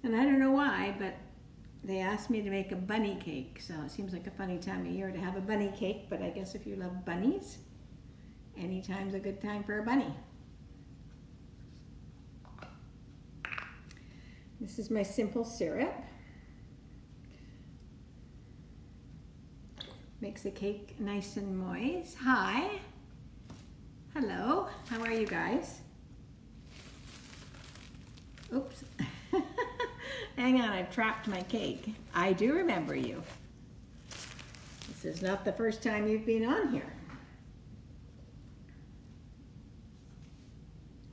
And I don't know why, but they asked me to make a bunny cake, so it seems like a funny time of year to have a bunny cake, but I guess if you love bunnies, anytime's a good time for a bunny. This is my simple syrup. Makes the cake nice and moist. Hi. Hello. How are you guys? Oops. Hang on, I've trapped my cake. I do remember you. This is not the first time you've been on here.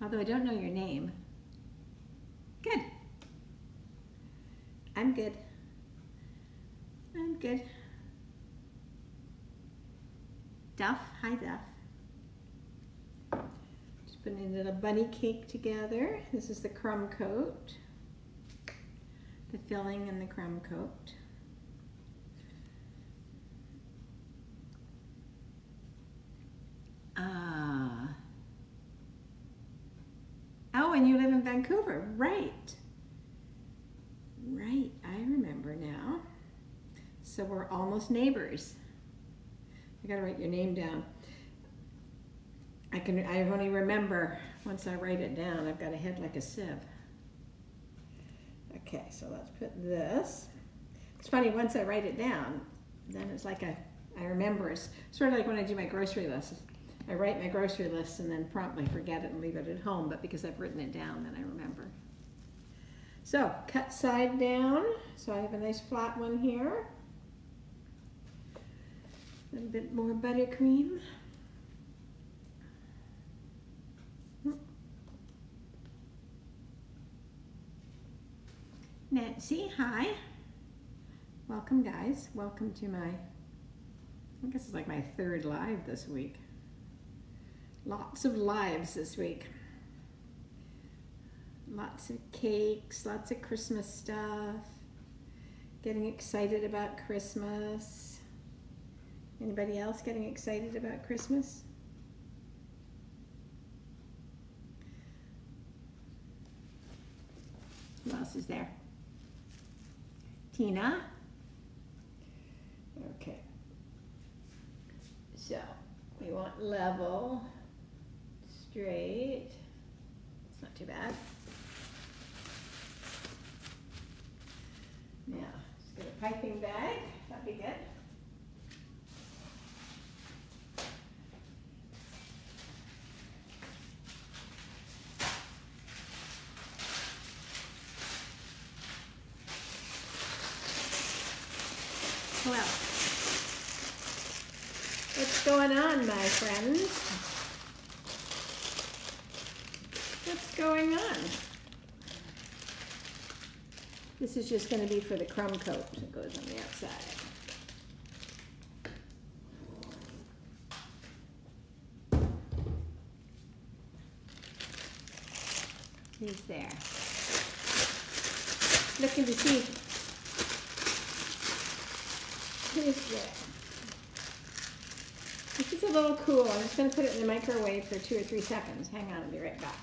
Although I don't know your name. Good. I'm good. I'm good. Duff, hi Duff. Just putting a little bunny cake together. This is the crumb coat. The filling and the crumb coat. Oh, and you live in Vancouver, right. Right, I remember now. So we're almost neighbors. I gotta write your name down. I only remember once I write it down. I've got a head like a sieve. Okay, so let's put this. It's funny, once I write it down, then it's like I remember. It's sort of like when I do my grocery list. I write my grocery list and then promptly forget it and leave it at home, but because I've written it down, then I remember. So, cut side down. So I have a nice flat one here. A little bit more buttercream. Nancy, hi. Welcome guys. Welcome to my, I guess it's like my third live this week. Lots of lives this week. Lots of cakes, lots of Christmas stuff. Getting excited about Christmas. Anybody else getting excited about Christmas? Who else is there? Tina. Okay. So we want level, straight. It's not too bad. Now, just get a piping bag. That'd be good. Well, what's going on, my friends? What's going on? This is just going to be for the crumb coat that goes on the outside. He's there. Looking to see who's there. This is a little cool. I'm just going to put it in the microwave for 2 or 3 seconds. Hang on, I'll be right back.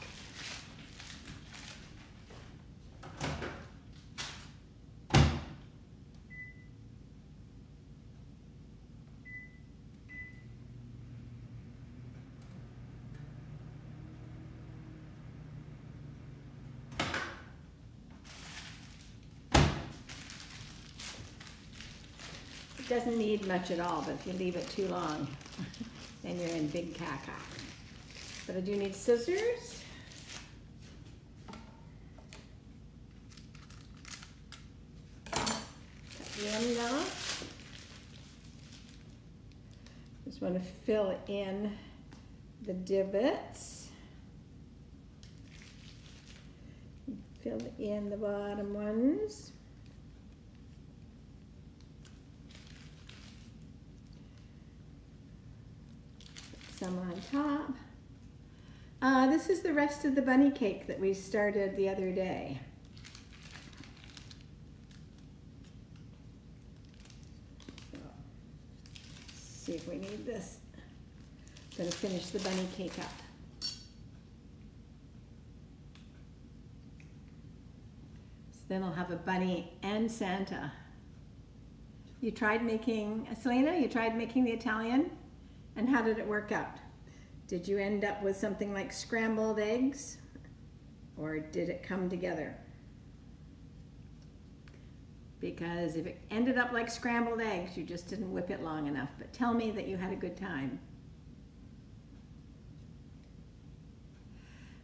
It doesn't need much at all, but if you leave it too long, then you're in big caca. But I do need scissors. Cut the end off. Just want to fill in the divots. Fill in the bottom ones. Some on top. This is the rest of the bunny cake that we started the other day. So, see if we need this. I'm going to finish the bunny cake up. then I'll have a bunny and Santa. You tried making, Selena, you tried making the Italian? And how did it work out? Did you end up with something like scrambled eggs? Or did it come together? Because if it ended up like scrambled eggs, you just didn't whip it long enough. But tell me that you had a good time.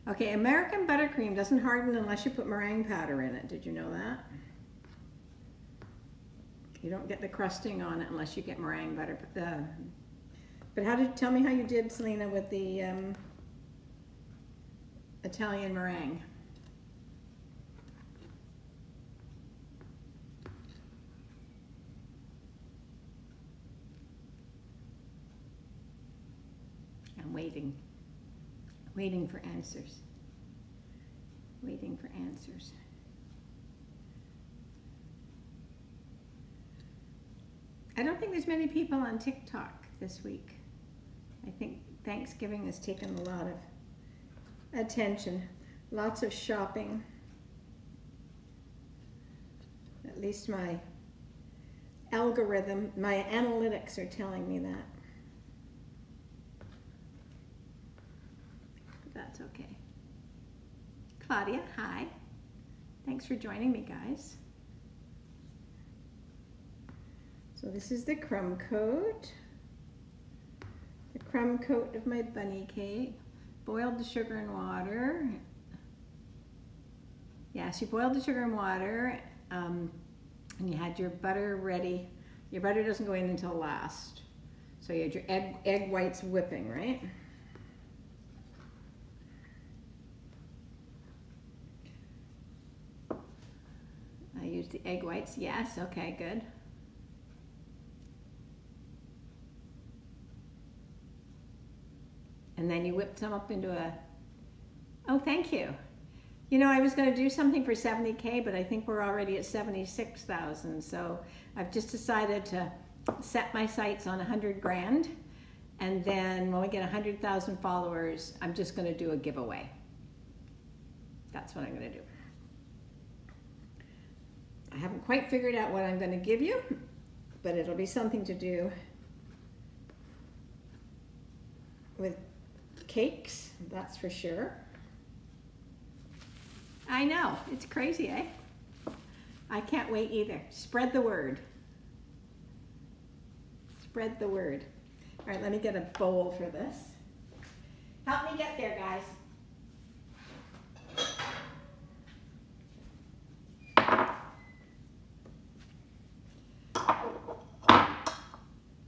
Okay, American buttercream doesn't harden unless you put meringue powder in it. Did you know that? You don't get the crusting on it unless you get meringue butter. But tell me how you did, Selena, with the Italian meringue. I'm waiting for answers. Waiting for answers. I don't think there's many people on TikTok this week. I think Thanksgiving has taken a lot of attention, lots of shopping. At least my algorithm, my analytics are telling me that. But that's okay. Claudia, hi. Thanks for joining me, guys. So this is the crumb coat. The crumb coat of my bunny cake. Boiled the sugar and water. Yes, you boiled the sugar and water, and you had your butter ready. Your butter doesn't go in until last. So you had your egg whites whipping, right? I used the egg whites, yes, okay, good. And then you whipped them up into a, oh, thank you. You know, I was going to do something for 70K, but I think we're already at 76,000. So I've just decided to set my sights on 100 grand. And then when we get 100,000 followers, I'm just going to do a giveaway. That's what I'm going to do. I haven't quite figured out what I'm going to give you, but it'll be something to do with cakes, that's for sure. I know, it's crazy, eh? I can't wait either. Spread the word. Spread the word. All right, let me get a bowl for this. Help me get there, guys.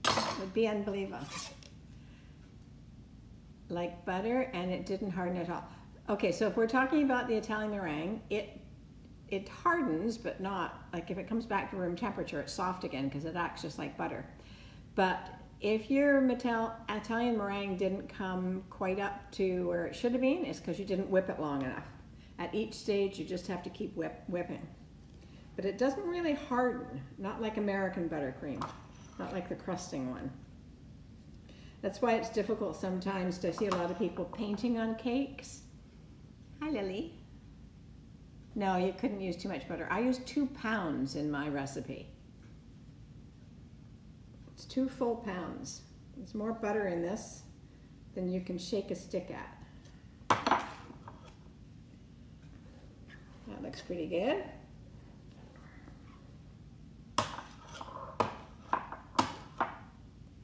It would be unbelievable. Like butter, and it didn't harden at all. Okay, so if we're talking about the Italian meringue, it hardens, but not, like if it comes back to room temperature, it's soft again because it acts just like butter. But if your Italian meringue didn't come quite up to where it should have been, it's because you didn't whip it long enough. At each stage, you just have to keep whipping. But it doesn't really harden, not like American buttercream, not like the crusting one. That's why it's difficult sometimes to see a lot of people painting on cakes. Hi, Lily. No, you couldn't use too much butter. I used 2 pounds in my recipe. It's 2 full pounds. There's more butter in this than you can shake a stick at. That looks pretty good.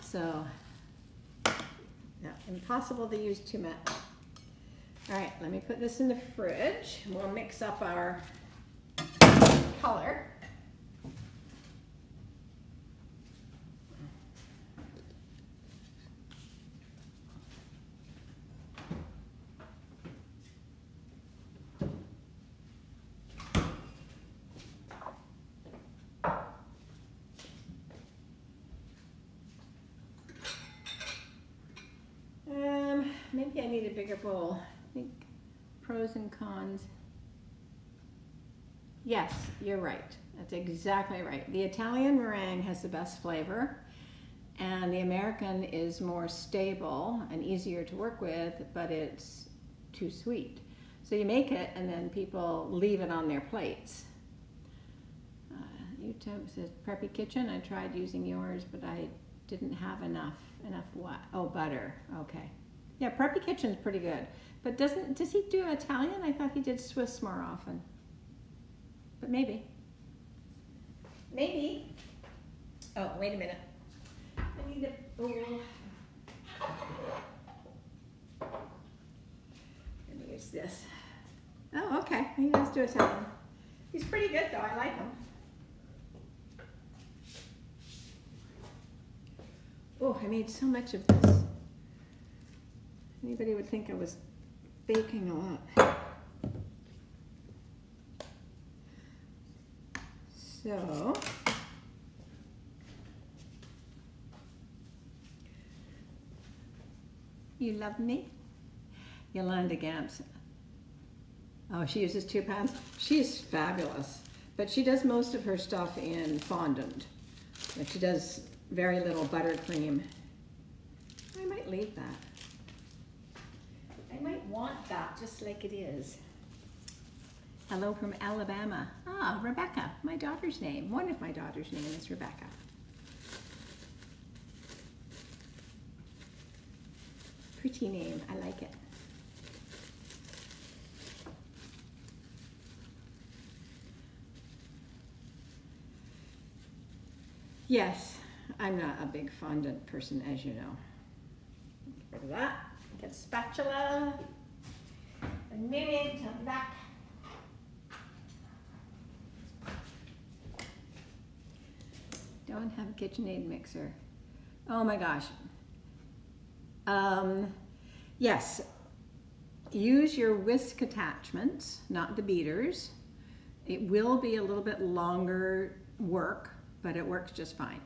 So, no, impossible to use too much. All right, let me put this in the fridge. We'll mix up our color. Maybe I need a bigger bowl. I think pros and cons. Yes, you're right. That's exactly right. The Italian meringue has the best flavor, and the American is more stable and easier to work with, but it's too sweet. So you make it, and then people leave it on their plates. YouTube says Preppy Kitchen. I tried using yours, but I didn't have enough what? Oh, butter. Okay. Yeah, Preppy Kitchen's pretty good. But does he do Italian? I thought he did Swiss more often. But maybe. Maybe. Oh, wait a minute. I need to. Oh. Let me use this. Oh, okay. He does do Italian. He's pretty good though. I like him. Oh, I made so much of this. Anybody would think I was baking a lot. So, you love me? Yolanda Gamps. Oh, she uses 2 pounds. She's fabulous. But she does most of her stuff in fondant. Like she does very little buttercream. I might leave that. I might want that just like it is. Hello from Alabama. Ah, Rebecca, my daughter's name. One of my daughter's name is Rebecca. Pretty name, I like it. Yes, I'm not a big fondant person, as you know. Get rid of that. Get a spatula. A minute, I'm back. Don't have a KitchenAid mixer. Oh my gosh. Yes, use your whisk attachments, not the beaters. It will be a little bit longer work, but it works just fine.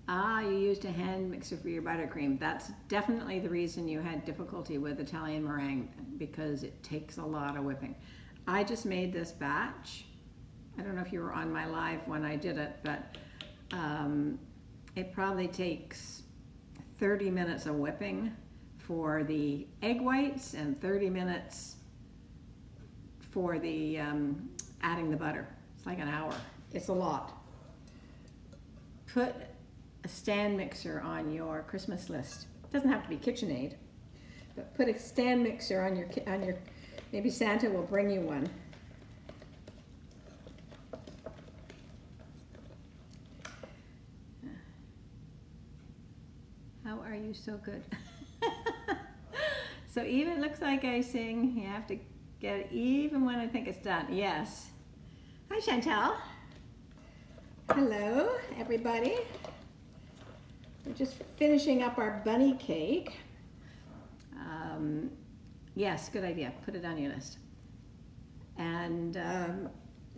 Ah, you used a hand mixer for your buttercream. That's definitely the reason you had difficulty with Italian meringue, because it takes a lot of whipping. I just made this batch. I don't know if you were on my live when I did it, but it probably takes 30 minutes of whipping for the egg whites and 30 minutes for the adding the butter. It's like an hour. It's a lot. Put a stand mixer on your Christmas list. It doesn't have to be KitchenAid, but put a stand mixer on your maybe Santa will bring you one. How are you so good? So even looks like icing. You have to get it even when I think it's done. Yes. Hi, Chantel. Hello, everybody. We're just finishing up our bunny cake. Yes, good idea. Put it on your list. And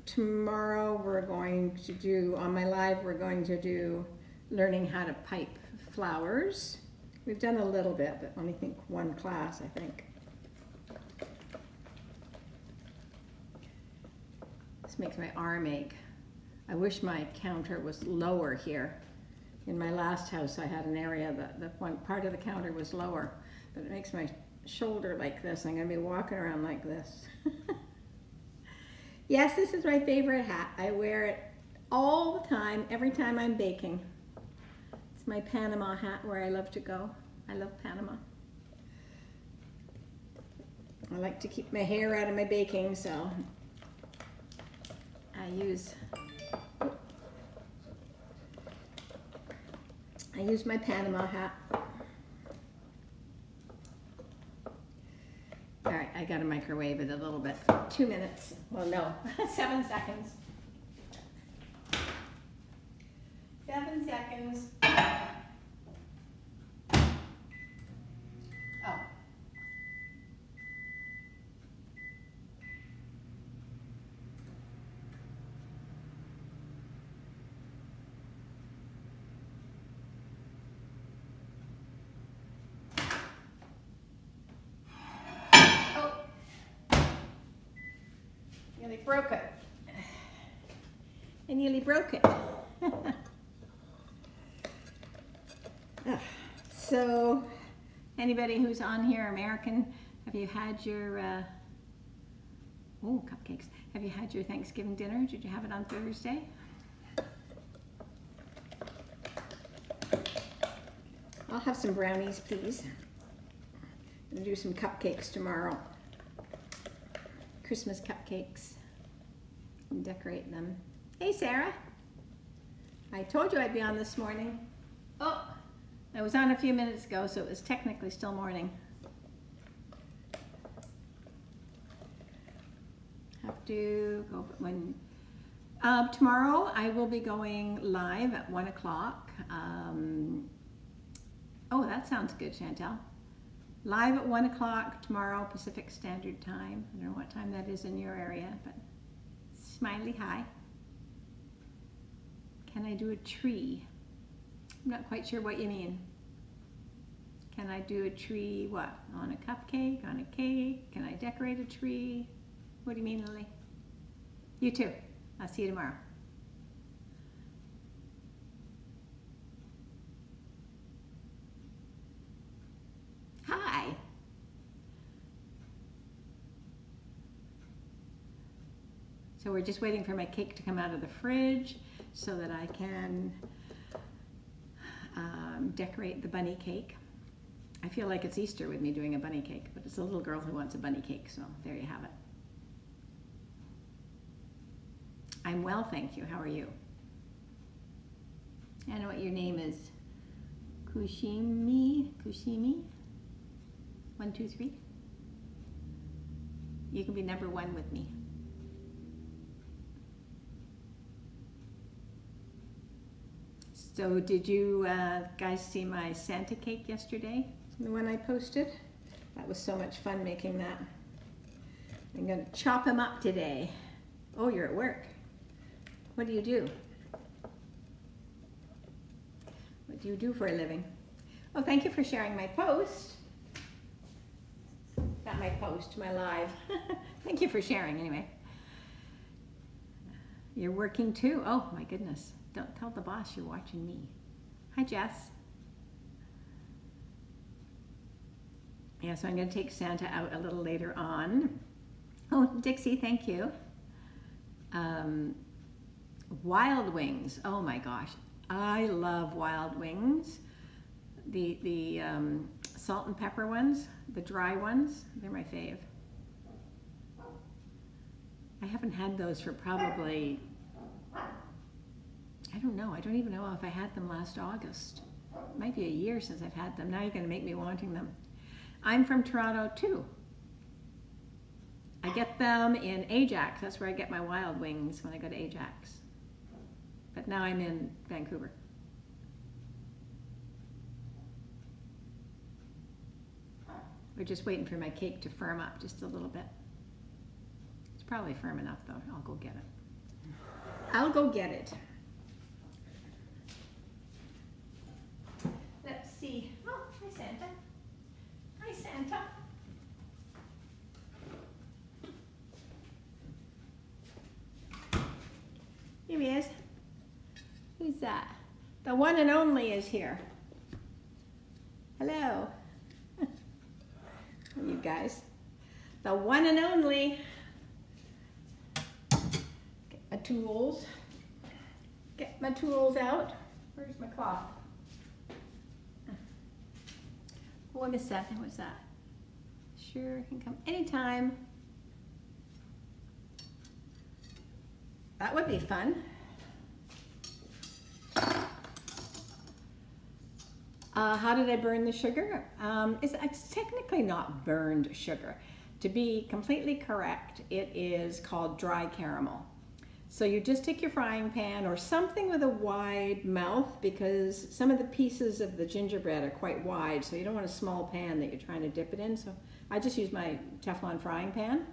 tomorrow we're going to do, on my live, we're going to do learning how to pipe flowers. We've done a little bit, but only think one class, I think. This makes my arm ache. I wish my counter was lower here. In my last house, I had an area that the one part of the counter was lower, but it makes my shoulder like this. I'm going to be walking around like this. Yes, this is my favorite hat. I wear it all the time, every time I'm baking. It's my Panama hat where I love to go. I love Panama. I like to keep my hair out of my baking, so I use my Panama hat. All right, I gotta microwave it a little bit. 2 minutes. Well, no, 7 seconds. 7 seconds. Oh. Nearly broke it. I nearly broke it. So, anybody who's on here American, have you had your Oh, cupcakes. Have you had your Thanksgiving dinner? Did you have it on Thursday? I'll have some brownies, please. I'm gonna do some cupcakes tomorrow. Christmas cupcakes. And decorate them. Hey, Sarah. I told you I'd be on this morning. Oh, I was on a few minutes ago, so it was technically still morning. Have to go when tomorrow I will be going live at 1 o'clock. Oh, that sounds good, Chantel. Live at 1 o'clock tomorrow, Pacific Standard Time. I don't know what time that is in your area, but smiley hi. Can I do a tree? I'm not quite sure what you mean. Can I do a tree, what? On a cupcake, on a cake? Can I decorate a tree? What do you mean, Lily? You too. I'll see you tomorrow. Hi. So we're just waiting for my cake to come out of the fridge so that I can decorate the bunny cake. I feel like it's Easter with me doing a bunny cake, but it's a little girl who wants a bunny cake, so there you have it. I'm well, thank you. How are you? I know what your name is. Kushimi? 1, 2, 3. You can be number 1 with me. So did you guys see my Santa cake yesterday? The one I posted? That was so much fun making that. I'm gonna chop him up today. Oh, you're at work. What do you do? What do you do for a living? Oh, thank you for sharing my post. Not my post, my live. Thank you for sharing anyway. You're working too? Oh my goodness. Don't tell the boss you're watching me. Hi, Jess. Yeah, so I'm going to take Santa out a little later on. Oh, Dixie, thank you. Wild Wings. Oh my gosh. I love Wild Wings. The salt and pepper ones, the dry ones, they're my fave. I haven't had those for probably, I don't know. I don't even know if I had them last August. It might be a year since I've had them. Now you're going to make me wanting them. I'm from Toronto too. I get them in Ajax. That's where I get my Wild Wings when I go to Ajax. But now I'm in Vancouver. We're just waiting for my cake to firm up just a little bit. It's probably firm enough though. I'll go get it. I'll go get it. Let's see. Oh, hi Santa. Hi Santa. Here he is. Who's that? The one and only is here. Hello. You guys. The one and only. Get my tools. Get my tools out. Where's my cloth? Oh, I missed that. What's that? Sure, can come anytime. That would be fun. How did I burn the sugar? It's technically not burned sugar. To be completely correct, it is called dry caramel. So you just take your frying pan or something with a wide mouth, because some of the pieces of the gingerbread are quite wide, so you don't want a small pan that you're trying to dip it in. So I just use my Teflon frying pan.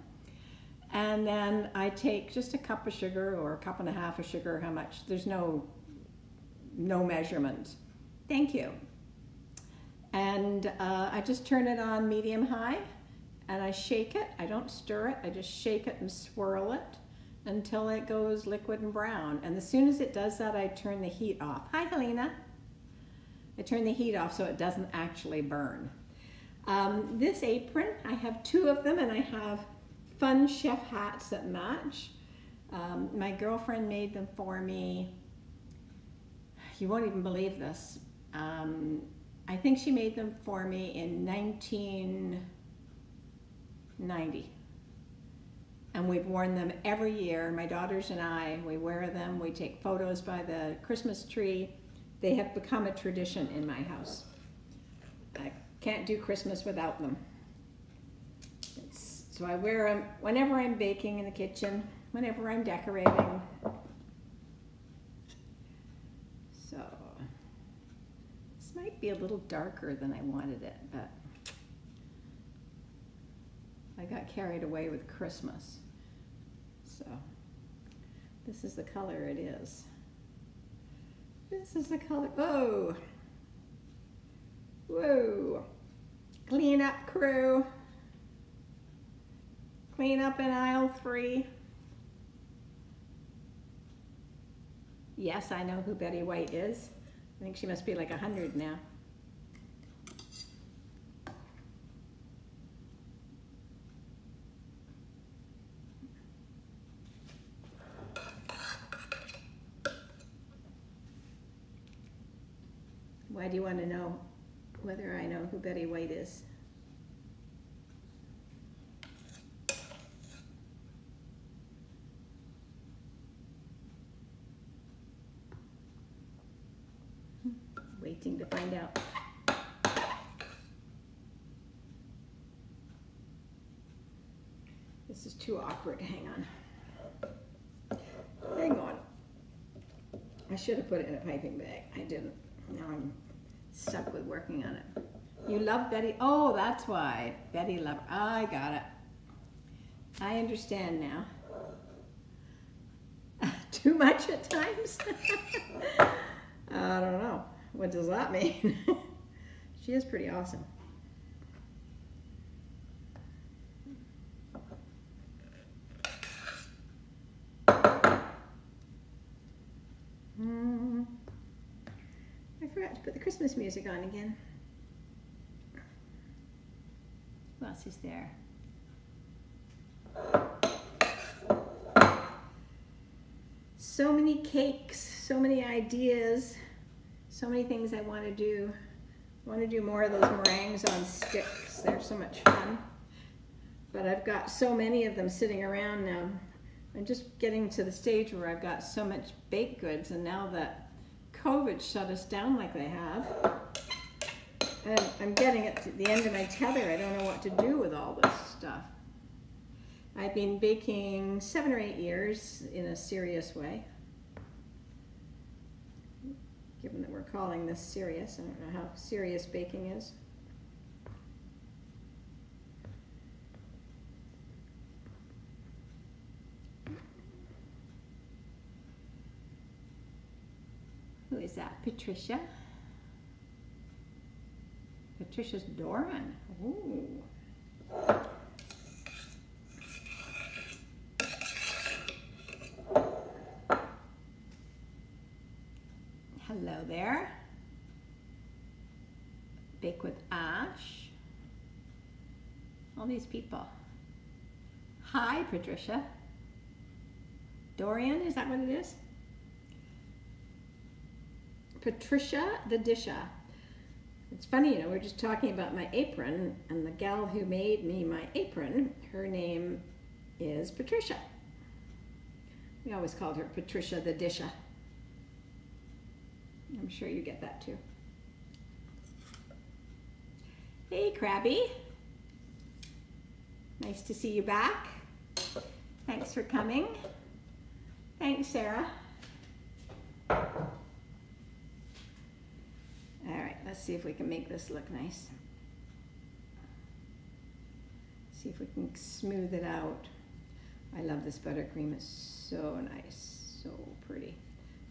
And then I take just a cup of sugar or a cup and a half of sugar, how much? There's no measurement. Thank you. And I just turn it on medium high and I shake it. I don't stir it, I just shake it and swirl it until it goes liquid and brown. And as soon as it does that, I turn the heat off. Hi, Helena. I turn the heat off so it doesn't actually burn. This apron, I have 2 of them and I have fun chef hats that match. My girlfriend made them for me. You won't even believe this. I think she made them for me in 1990. And we've worn them every year. My daughters and I, we wear them. We take photos by the Christmas tree. They have become a tradition in my house. I can't do Christmas without them. So I wear them whenever I'm baking in the kitchen, whenever I'm decorating. So this might be a little darker than I wanted it, but I got carried away with Christmas. So this is the color it is. This is the color. Oh, whoa. Clean up, crew. Clean up in aisle 3. Yes, I know who Betty White is. I think she must be like 100 now. Why do you want to know whether I know who Betty White is? Waiting to find out. This is too awkward. Hang on. Hang on. I should have put it in a piping bag. I didn't. Now I'm stuck with working on it. You love Betty? Oh, that's why. Betty love. I got it. I understand now. Too much at times? I don't know. What does that mean? She is pretty awesome. I forgot to put the Christmas music on again. Who else is there? So many cakes, so many ideas, so many things I want to do. I want to do more of those meringues on sticks. They're so much fun. But I've got so many of them sitting around now. I'm just getting to the stage where I've got so much baked goods, and now that COVID shut us down like they have, and I'm getting it to the end of my tether. I don't know what to do with all this stuff. I've been baking 7 or 8 years in a serious way. Given that we're calling this serious, I don't know how serious baking is. Who is that? Patricia. Patricia's Doran. Ooh. Hello there. Bake with Ash. All these people. Hi, Patricia. Dorian, is that what it is? Patricia the Disha. It's funny, you know, we're just talking about my apron, and the gal who made me my apron, her name is Patricia. We always called her Patricia the Disha. I'm sure you get that too. Hey, Krabby. Nice to see you back. Thanks for coming. Thanks, Sarah. All right, let's see if we can make this look nice. See if we can smooth it out. I love this buttercream. It's so nice, so pretty.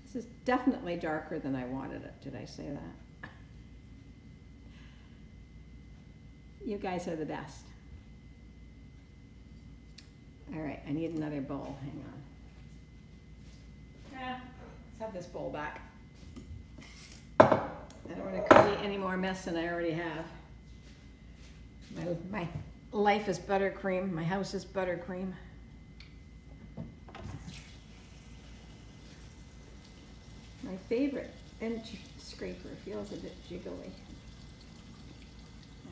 This is definitely darker than I wanted it. Did I say that? You guys are the best. All right, I need another bowl. Hang on. Let's have this bowl back. I don't want to create any more mess than I already have. My life is buttercream. My house is buttercream. My favorite bench scraper feels a bit jiggly.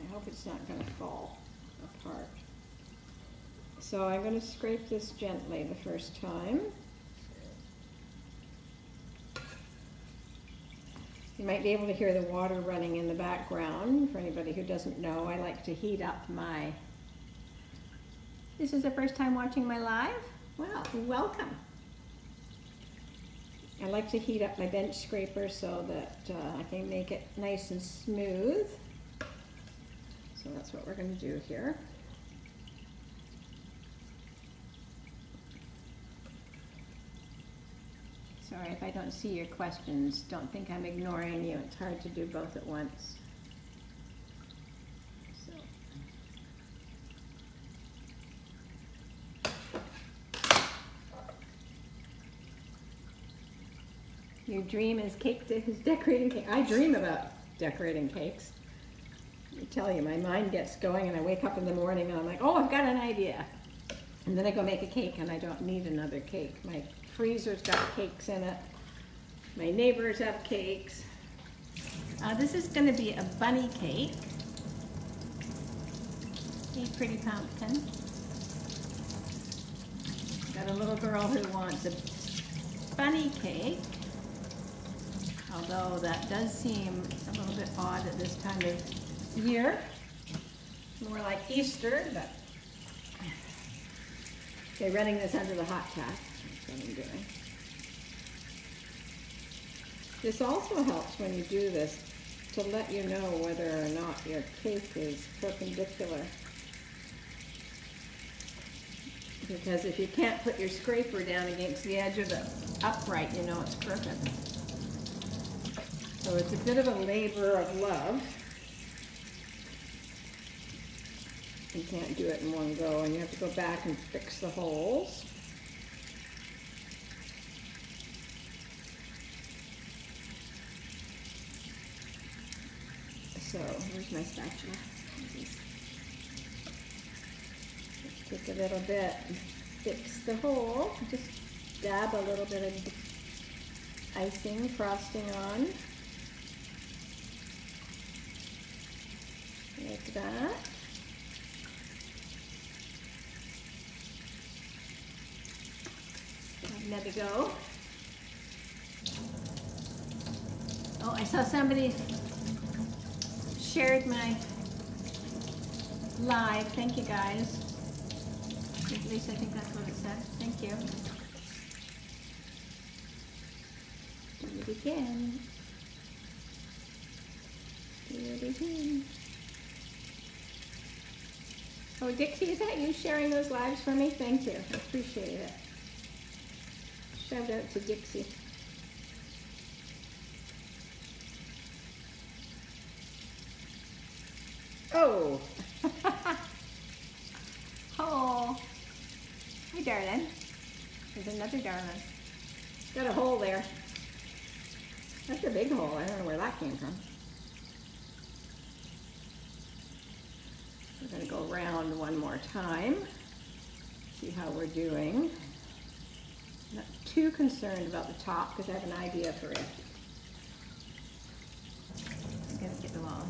I hope it's not going to fall apart. So I'm going to scrape this gently the first time. You might be able to hear the water running in the background. For anybody who doesn't know, I like to heat up my... This is the first time watching my live? Well, welcome. I like to heat up my bench scraper so that I can make it nice and smooth. So that's what we're going to do here. Sorry if I don't see your questions. Don't think I'm ignoring you. It's hard to do both at once. So. Your dream is decorating cake. I dream about decorating cakes. I tell you, my mind gets going and I wake up in the morning and I'm like, oh, I've got an idea. And then I go make a cake and I don't need another cake. My freezer's got cakes in it. My neighbors have cakes. This is going to be a bunny cake. Hey, pretty pumpkin. Got a little girl who wants a bunny cake. Although that does seem a little bit odd at this time of year. More like Easter, but okay, running this under the hot tap. That's what I'm doing. This also helps when you do this to let you know whether or not your cake is perpendicular. Because if you can't put your scraper down against the edge of the upright, you know it's crooked. So it's a bit of a labor of love. You can't do it in one go, and you have to go back and fix the holes. So, where's my spatula? Just take a little bit and fix the hole. Just dab a little bit of icing, frosting on. Like that. Let it go. Oh, I saw somebody shared my live. Thank you, guys. At least I think that's what it said. Thank you. Do it again. Do it again. Oh, Dixie, is that you sharing those lives for me? Thank you. I appreciate it. Shout out to Dixie. Oh. Oh. Hi, darling. There's another darling. Got a hole there. That's a big hole. I don't know where that came from. We're going to go around one more time. See how we're doing. Not too concerned about the top because I have an idea for it. I'm going to get them all.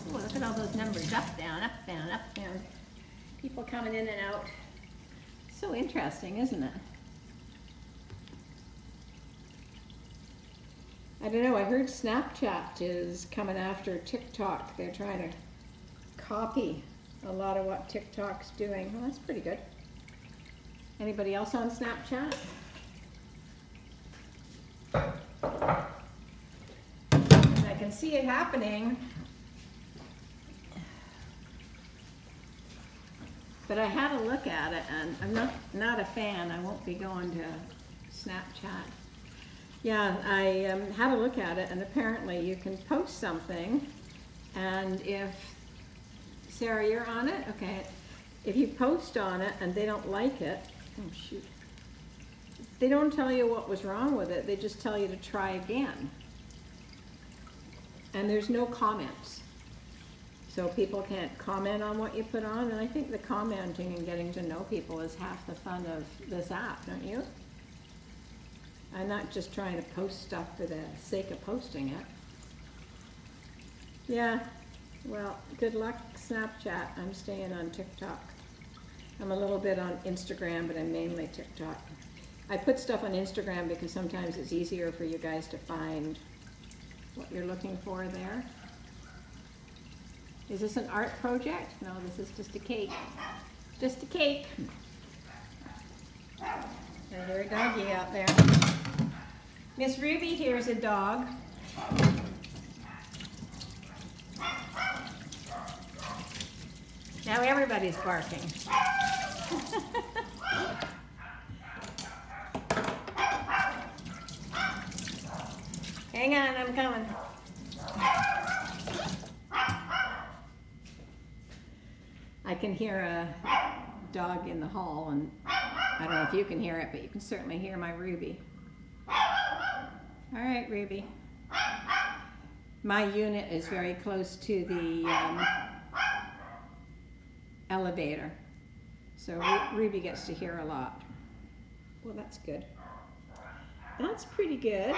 Oh, look at all those numbers. Up, down, up, down, up, down. People coming in and out. So interesting, isn't it? I don't know, I heard Snapchat is coming after TikTok. They're trying to copy a lot of what TikTok's doing. Well, that's pretty good. Anybody else on Snapchat? I can see it happening. But I had a look at it, and I'm not a fan. I won't be going to Snapchat. Yeah, I had a look at it, and apparently you can post something, and if, Sarah, you're on it? Okay. If you post on it and they don't like it, oh shoot. they don't tell you what was wrong with it, they just tell you to try again. And there's no comments. So people can't comment on what you put on, and I think the commenting and getting to know people is half the fun of this app, don't you? I'm not just trying to post stuff for the sake of posting it. Yeah, well, good luck, Snapchat. I'm staying on TikTok. I'm a little bit on Instagram, but I'm mainly TikTok. I put stuff on Instagram because sometimes it's easier for you guys to find what you're looking for there. Is this an art project? No, this is just a cake. Just a cake. Is there a doggy out there? Miss Ruby here's a dog. Now everybody's barking. Hang on, I'm coming. I can hear a dog in the hall, and I don't know if you can hear it, but you can certainly hear my Ruby. All right, Ruby. My unit is very close to the elevator, so Ruby gets to hear a lot. Well, that's good. That's pretty good.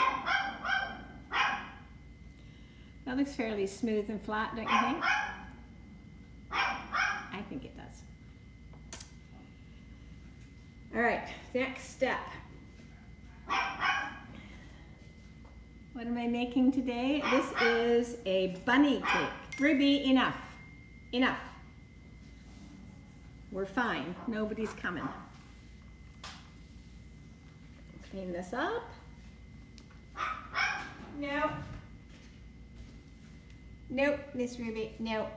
That looks fairly smooth and flat, don't you think? I think it does. All right, next step. What am I making today? This is a bunny cake. Ruby, enough. Enough. We're fine. Nobody's coming. Clean this up. No. Nope, Miss Ruby, no.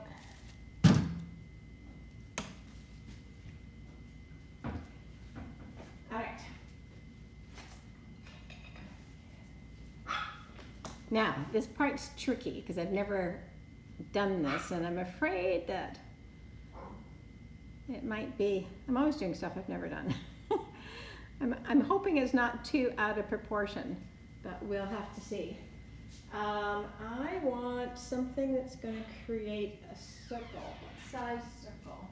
All right. Now, this part's tricky because I've never done this, and I'm afraid that it might be, I'm always doing stuff I've never done. I'm hoping it's not too out of proportion, but we'll have to see. I want something that's going to create a circle. What size circle?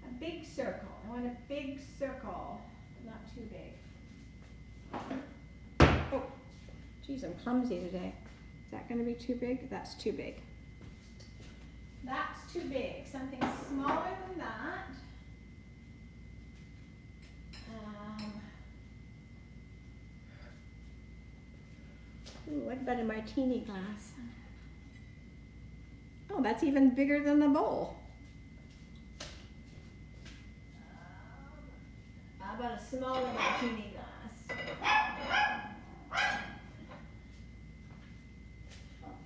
A big circle. I want a big circle, not too big. Oh, geez, I'm clumsy today. Is that going to be too big? That's too big. That's too big. Something smaller than that. Ooh, what about a martini glass? Oh, that's even bigger than the bowl. How about a smaller martini glass?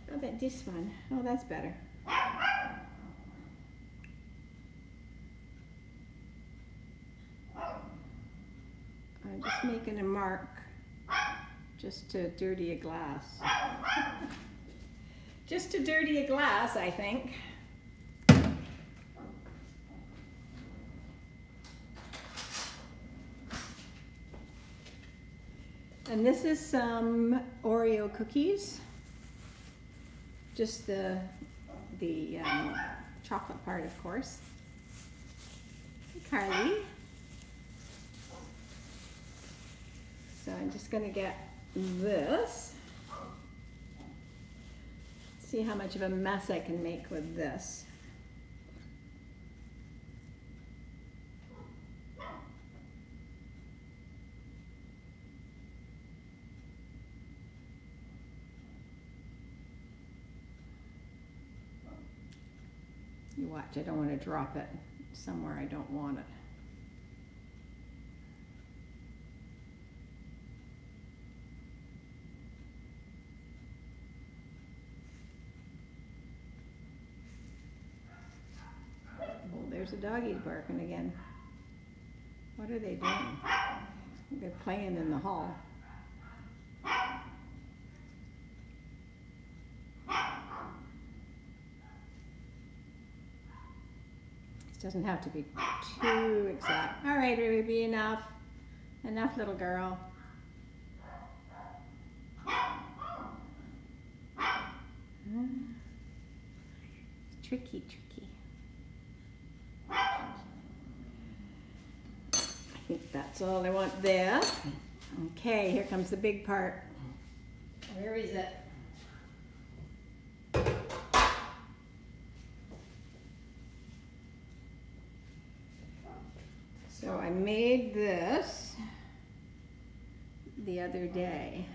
How about this one? Oh, that's better. I'm just making a mark just to dirty a glass. Just to dirty a glass, I think. And this is some Oreo cookies. Just the chocolate part, of course. Hey, Carly. So I'm just going to get this. See how much of a mess I can make with this. You watch, I don't want to drop it somewhere I don't want it. There's the doggies barking again. What are they doing? They're playing in the hall. This doesn't have to be too exact. All right, Ruby, enough. Enough, little girl. Tricky, tricky. I think that's all I want there. Okay, here comes the big part. Where is it? So I made this the other day.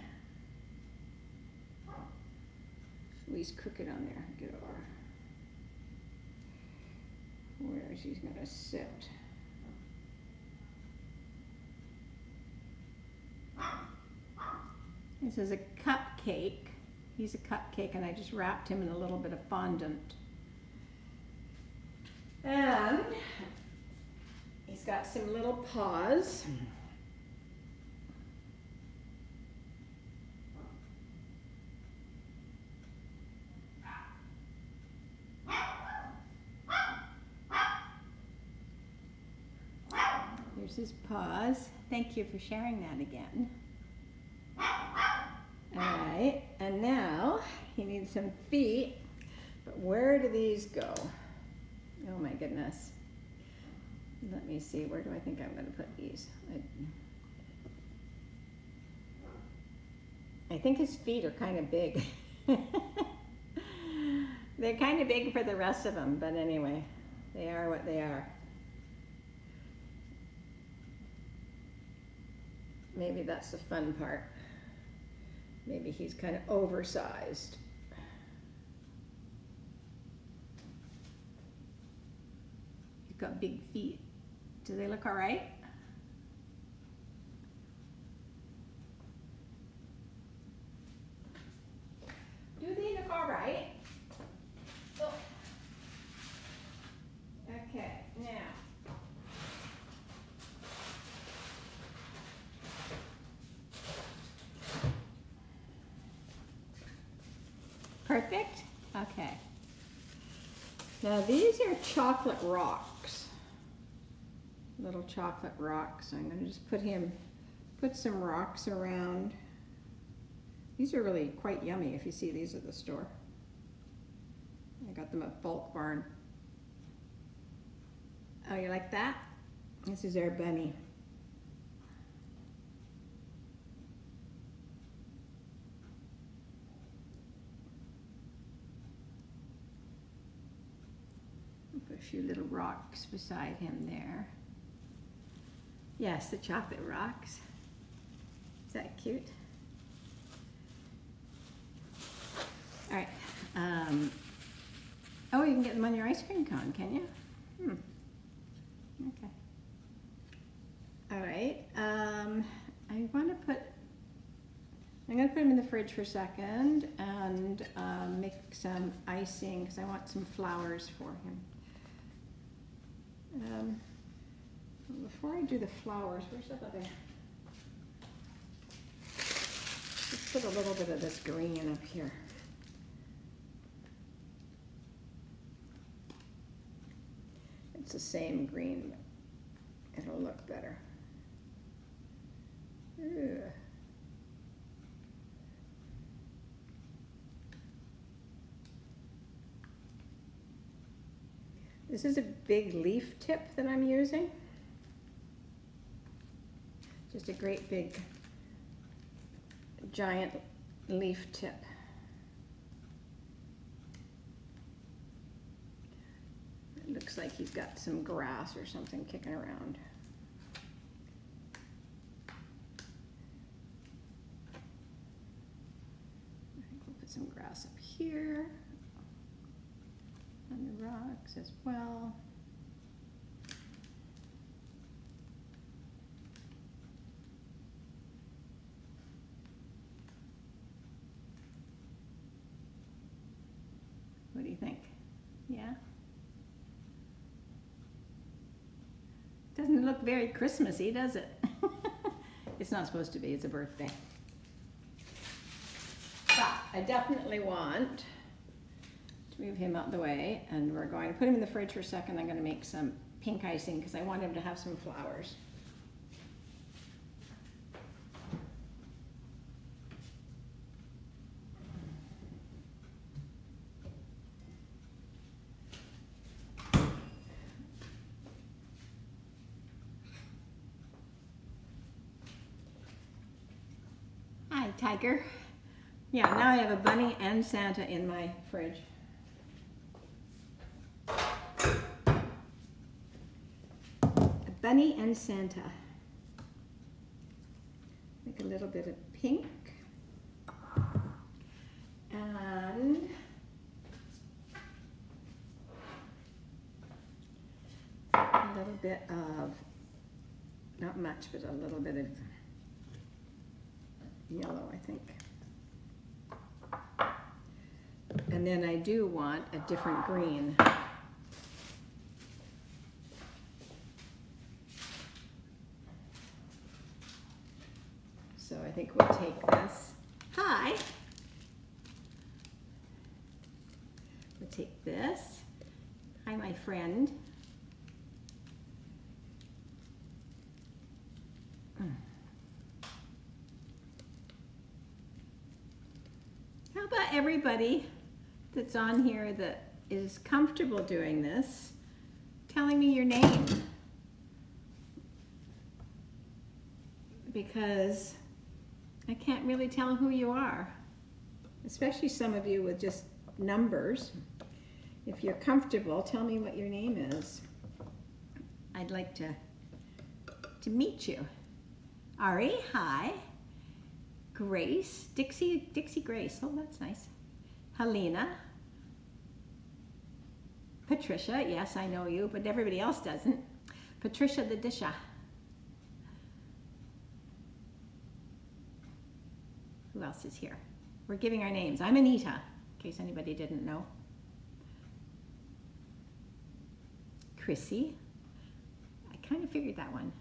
Louise crooked on there. Get over. Where she's gonna sit. This is a cupcake. He's a cupcake, and I just wrapped him in a little bit of fondant. And he's got some little paws. Here's his paws. Thank you for sharing that again. All right, and now he needs some feet, but where do these go? Oh my goodness. Let me see, where do I think I'm going to put these? I think his feet are kind of big. They're kind of big for the rest of them, but anyway, they are what they are. Maybe that's the fun part. Maybe he's kind of oversized. He's got big feet. Do they look all right? Do they look all right? Oh. Okay, now. Perfect? Okay. Now these are chocolate rocks. Little chocolate rocks. I'm going to just put some rocks around. These are really quite yummy if you see these at the store. I got them at Bulk Barn. Oh, you like that? This is our bunny. Put a few little rocks beside him there. Yes, the chocolate rocks. Is that cute? All right. Oh, you can get them on your ice cream cone, can you? Okay. All right. I'm going to put them in the fridge for a second and make some icing because I want some flowers for him. Before I do the flowers, where's that other? Let's put a little bit of this green up here. It's the same green, but it'll look better. Ugh. This is a big leaf tip that I'm using. Just a great big giant leaf tip. It looks like he's got some grass or something kicking around. I think we'll put some grass up here. On the rocks as well. What do you think? Yeah? Doesn't look very Christmassy, does it? It's not supposed to be, it's a birthday. But I definitely want to move him out the way, and we're going to put him in the fridge for a second. I'm going to make some pink icing because I want him to have some flowers. Hi, Tiger. Yeah, now I have a bunny and Santa in my fridge. A bunny and Santa. Make a little bit of pink. And a little bit of, not much, but a little bit of yellow, I think. And then I do want a different green. So I think we'll take this. Hi. We'll take this. Hi, my friend. How about everybody that's on here that is comfortable doing this, telling me your name? Because I can't really tell who you are, especially some of you with just numbers. If you're comfortable, tell me what your name is. I'd like to meet you. Ari, hi. Grace, Dixie Grace, oh that's nice. Helena. Patricia, yes I know you, but everybody else doesn't. Patricia the Disha. Who else is here? We're giving our names. I'm Anita, in case anybody didn't know. Chrissy. I kind of figured that one.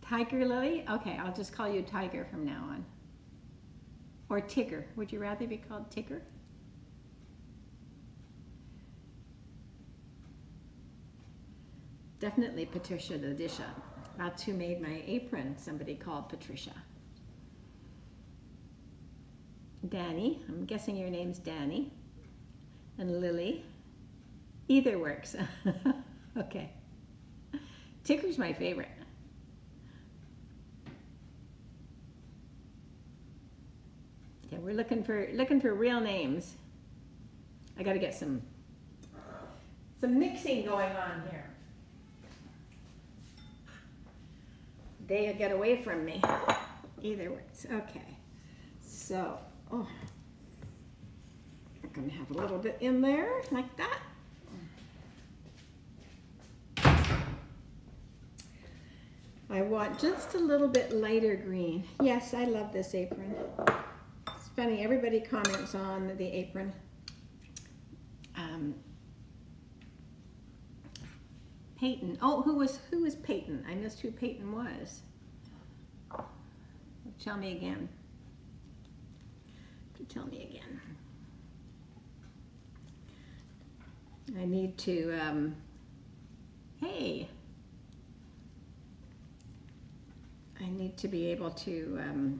Tiger Lily? Okay, I'll just call you Tiger from now on. Or Tigger. Would you rather be called Tigger? Definitely Patricia the Disha. That's who made my apron, somebody called Patricia. Danny, I'm guessing your name's Danny. And Lily. Either works. Okay. Tigger's my favorite. Okay, we're looking for real names. I got to get some mixing going on here. They get away from me. Either works. Okay. So, oh, I'm going to have a little bit in there like that. I want just a little bit lighter green. Yes, I love this apron. It's funny, everybody comments on the apron. Peyton. Oh, who was Peyton? I missed who Peyton was. Tell me again. Tell me again. I need to, hey. I need to be able to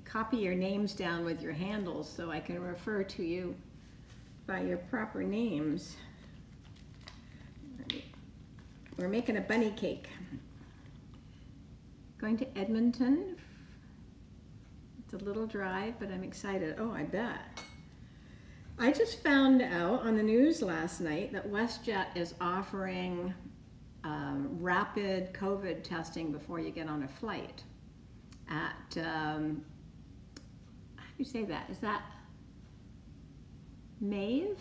copy your names down with your handles so I can refer to you by your proper names. We're making a bunny cake. Going to Edmonton. It's a little drive, but I'm excited. Oh, I bet. I just found out on the news last night that WestJet is offering rapid COVID testing before you get on a flight at, how do you say that? Is that Maeve?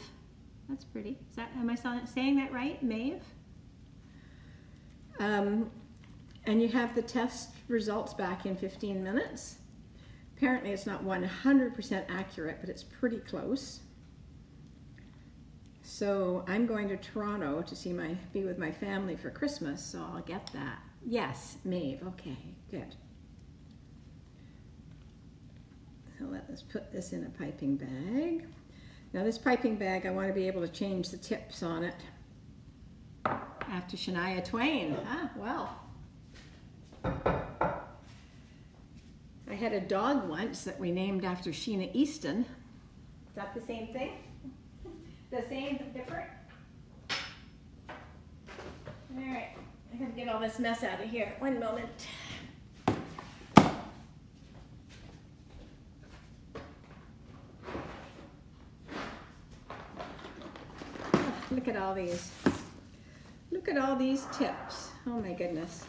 That's pretty. Is that, am I saying that right? Maeve? And you have the test results back in 15 minutes. Apparently it's not 100% accurate, but it's pretty close. So I'm going to Toronto to be with my family for Christmas, so I'll get that. Yes, Maeve, okay, good. So let's put this in a piping bag. Now this piping bag, I want to be able to change the tips on it after Shania Twain. Ah, well. I had a dog once that we named after Sheena Easton. Is that the same thing? The same, different? All right, I gotta get all this mess out of here. One moment. Look at all these. Look at all these tips. Oh my goodness.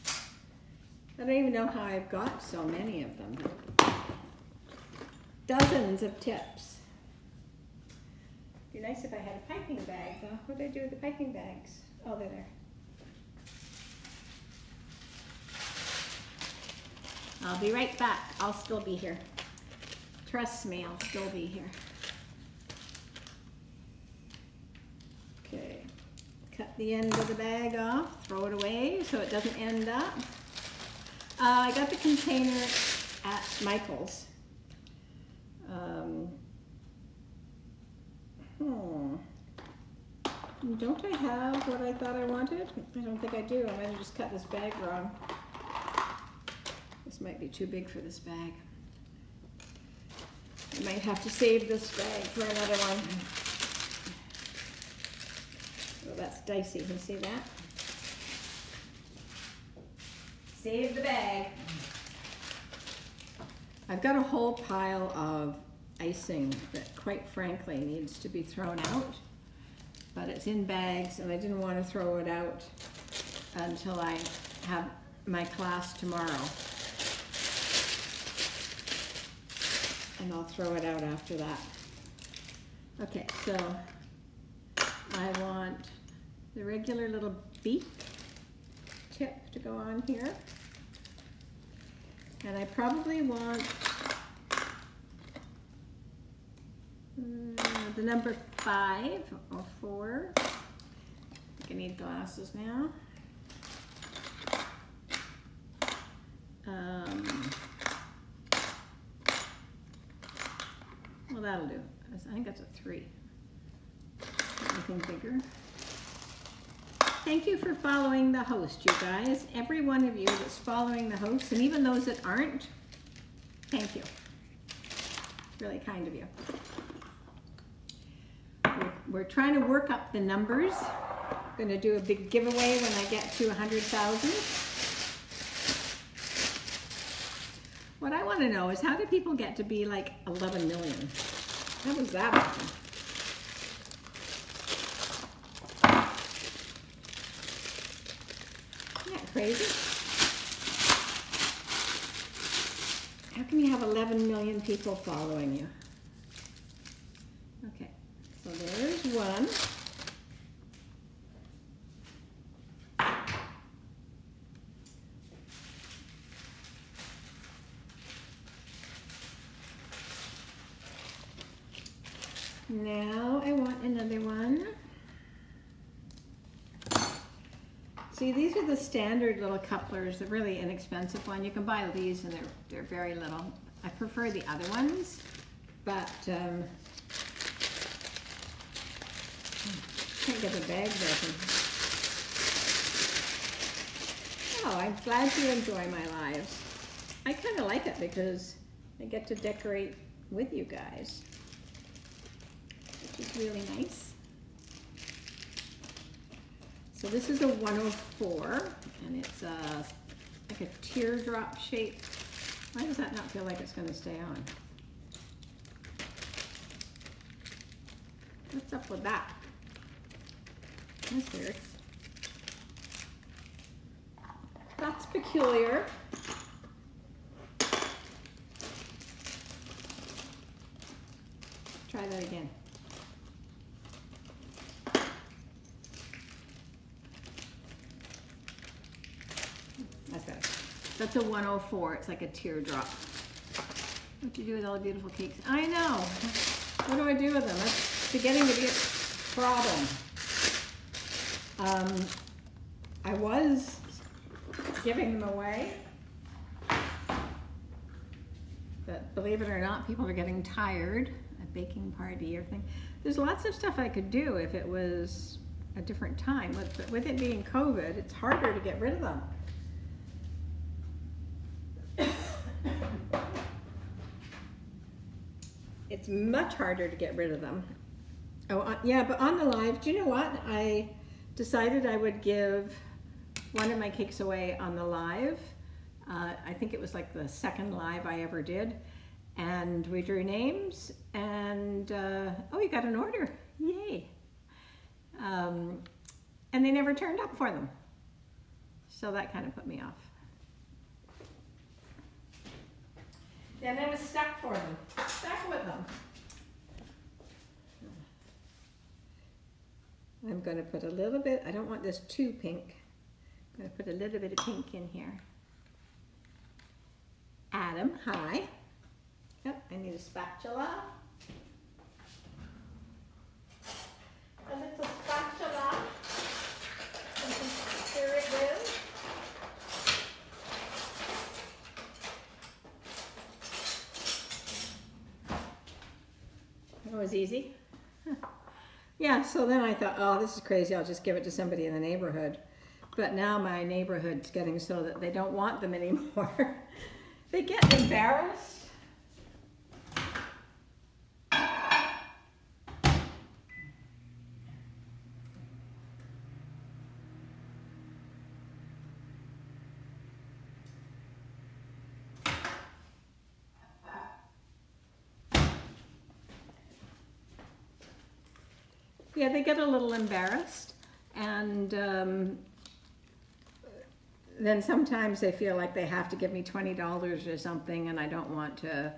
I don't even know how I've got so many of them. Dozens of tips. It'd be nice if I had a piping bag though. What did I do with the piping bags? Oh, they're there. I'll be right back. I'll still be here. Trust me, I'll still be here. Okay, cut the end of the bag off, throw it away so it doesn't end up. I got the container at Michael's. Don't I have what I thought I wanted? I don't think I do. I might have just cut this bag wrong. This might be too big for this bag. I might have to save this bag for another one. Oh, that's dicey. You see that? Save the bag. I've got a whole pile of icing that quite frankly needs to be thrown out, but it's in bags and I didn't want to throw it out until I have my class tomorrow. And I'll throw it out after that. Okay, so I want the regular little beak tip to go on here. And I probably want the number 5 or 4. I think I need glasses now. Well, that'll do. I think that's a 3. Anything bigger? Thank you for following the host, you guys. Every one of you that's following the host, and even those that aren't, thank you. It's really kind of you. We're trying to work up the numbers. I'm going to do a big giveaway when I get to 100,000. What I want to know is how do people get to be like 11 million? How does that happen? Isn't that crazy? How can you have 11 million people following you? Okay, so there's one. Now I want another one. See, these are the standard little couplers. They're really inexpensive one. You can buy these and they're very little. I prefer the other ones, but can't get the bags open. Oh, I'm glad you enjoy my lives. I kind of like it because I get to decorate with you guys, which is really nice. So this is a 104, and it's like a teardrop shape. Why does that not feel like it's going to stay on? What's up with that? That's weird. That's peculiar. Try that again. That's better. That's a 104. It's like a teardrop. What do you do with all the beautiful cakes? I know. What do I do with them? That's beginning to be a problem. I was giving them away, but believe it or not, people are getting tired. A baking party or thing. There's lots of stuff I could do if it was a different time, but with it being COVID, it's harder to get rid of them. It's much harder to get rid of them. Oh, yeah, but on the live, do you know what? I decided I would give one of my cakes away on the live. I think it was like the second live I ever did. And we drew names, and oh, you got an order. Yay. And they never turned up for them. So that kind of put me off. Then I was stuck for them, stuck with them. I'm going to put a little bit, I don't want this too pink. I'm going to put a little bit of pink in here. Adam, hi. Yep, I need a spatula. A little spatula. Here it is. That was easy. Yeah, so then I thought, oh, this is crazy. I'll just give it to somebody in the neighborhood. But now my neighborhood's getting so that they don't want them anymore. They get embarrassed. Yeah, they get a little embarrassed, and then sometimes they feel like they have to give me $20 or something, and I don't want to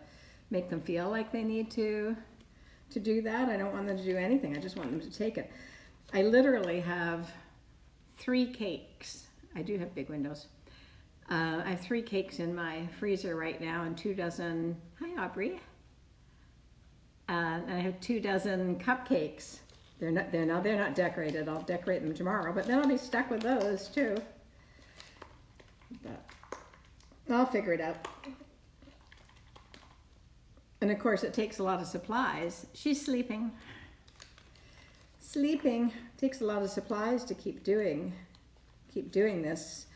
make them feel like they need to do that. I don't want them to do anything. I just want them to take it. I literally have 3 cakes. I do have big windows. I have 3 cakes in my freezer right now, and 2 dozen. Hi, Aubrey. And I have 2 dozen cupcakes. They're not decorated. I'll decorate them tomorrow, but then I'll be stuck with those too. But I'll figure it out. And of course, it takes a lot of supplies. She's sleeping. Sleeping takes a lot of supplies to keep doing this.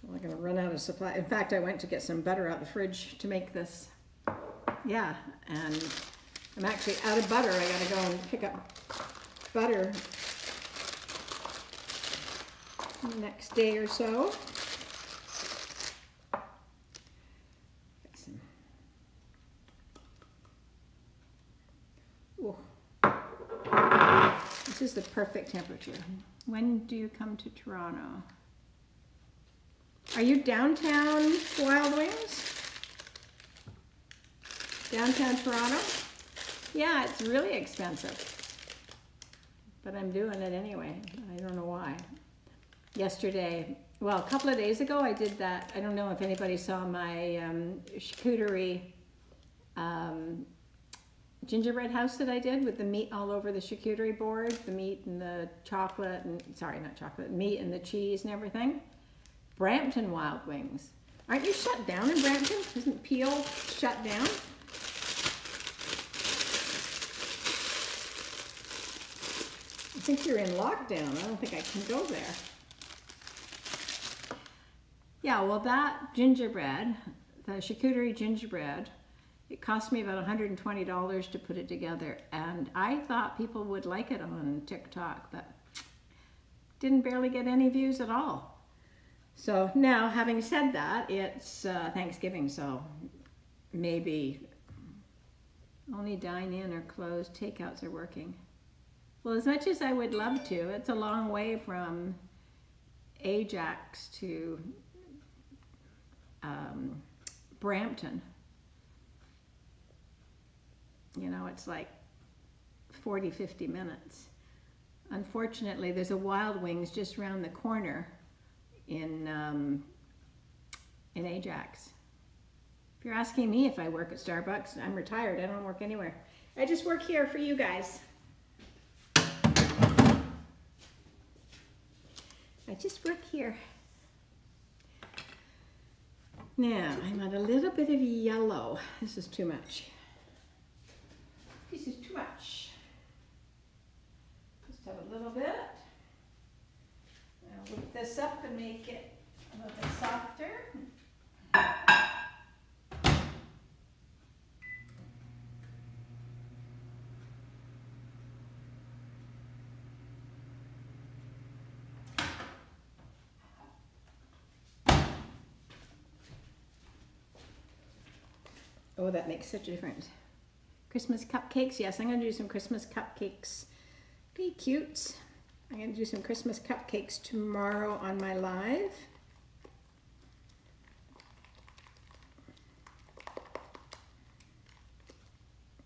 I'm going to run out of supply. In fact, I went to get some butter out of the fridge to make this. Yeah, and I'm actually out of butter. I got to go and pick up butter the next day or so. Ooh. This is the perfect temperature. When do you come to Toronto? Are you downtown Wild Wings? Downtown Toronto? Yeah, it's really expensive. But I'm doing it anyway. I don't know why. Yesterday, well, a couple of days ago, I did that. I don't know if anybody saw my charcuterie gingerbread house that I did with the meat all over the charcuterie board, the meat and the chocolate, and sorry, not chocolate, meat and the cheese and everything. Brampton Wild Wings. Aren't you shut down in Brampton? Isn't Peel shut down? I think you're in lockdown. I don't think I can go there. Yeah, well, that gingerbread, the charcuterie gingerbread, it cost me about $120 to put it together, and I thought people would like it on TikTok, but didn't barely get any views at all. So now, having said that, it's Thanksgiving, so maybe only dine-in or closed. Takeouts are working. Well, as much as I would love to, it's a long way from Ajax to Brampton. You know, it's like 40, 50 minutes. Unfortunately, there's a Wild Wings just around the corner in Ajax. If you're asking me if I work at Starbucks, I'm retired. I don't work anywhere. I just work here for you guys. I just work here. Now, I'm at a little bit of yellow. This is too much. This is too much. Just have a little bit. I'll whip this up and make it a little bit softer. Oh, that makes such a difference. Christmas cupcakes. Yes, I'm going to do some Christmas cupcakes. Be cute. I'm going to do some Christmas cupcakes tomorrow on my live.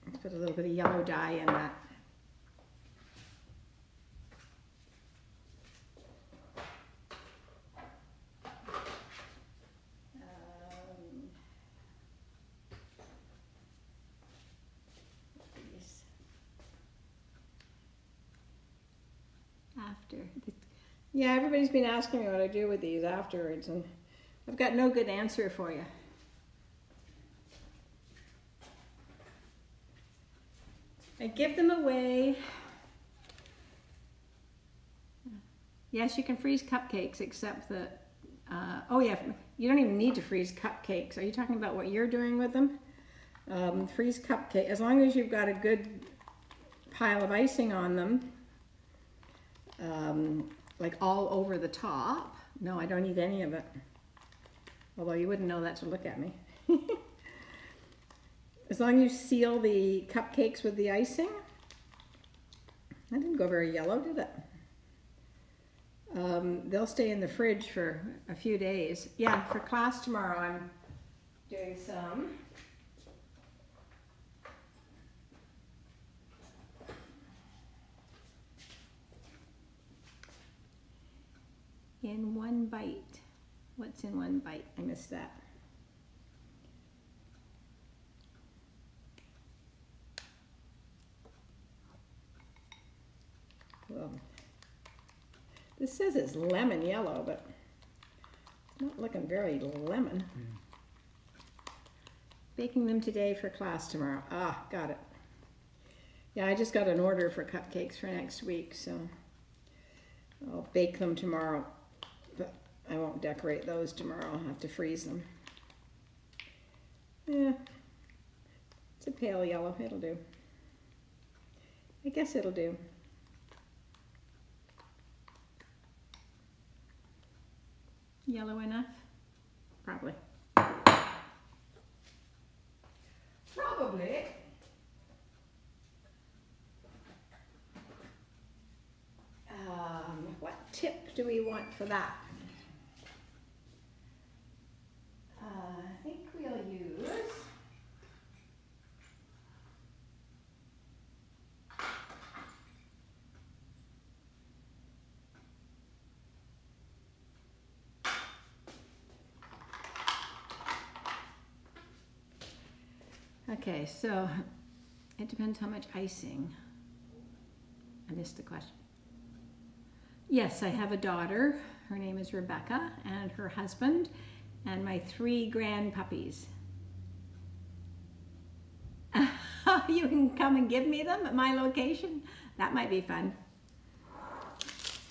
Let's put a little bit of yellow dye in that. After. Yeah, everybody's been asking me what I do with these afterwards, and I've got no good answer for you. I give them away. Yes, you can freeze cupcakes, except that, oh yeah, you don't even need to freeze cupcakes. Are you talking about what you're doing with them? Freeze cupcake, as long as you've got a good pile of icing on them, like all over the top. No, I don't need any of it. Although you wouldn't know that to look at me. As long as you seal the cupcakes with the icing. That didn't go very yellow, did it? They'll stay in the fridge for a few days. Yeah, for class tomorrow I'm doing some. In one bite. What's in one bite? I missed that. Well, this says it's lemon yellow, but it's not looking very lemon. Baking them today for class tomorrow. Ah, got it. Yeah, I just got an order for cupcakes for next week, so I'll bake them tomorrow. But I won't decorate those tomorrow. I'll have to freeze them. Yeah, it's a pale yellow. It'll do. I guess it'll do. Yellow enough? Probably. Probably. What tip do we want for that? I think we'll use okay, so it depends how much icing. I missed the question. Yes, I have a daughter. Her name is Rebecca, and her husband, and my 3 grand puppies. You can come and give me them at my location. That might be fun.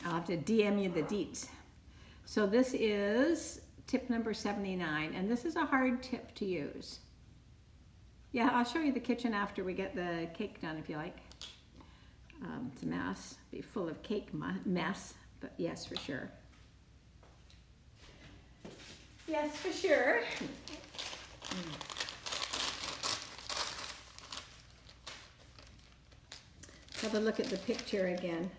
I'll have to DM you the deets. So this is tip number 79, and this is a hard tip to use. Yeah, I'll show you the kitchen after we get the cake done if you like. It's a mess, be full of cake mess, but yes, for sure. Yes, for sure. Have a look at the picture again.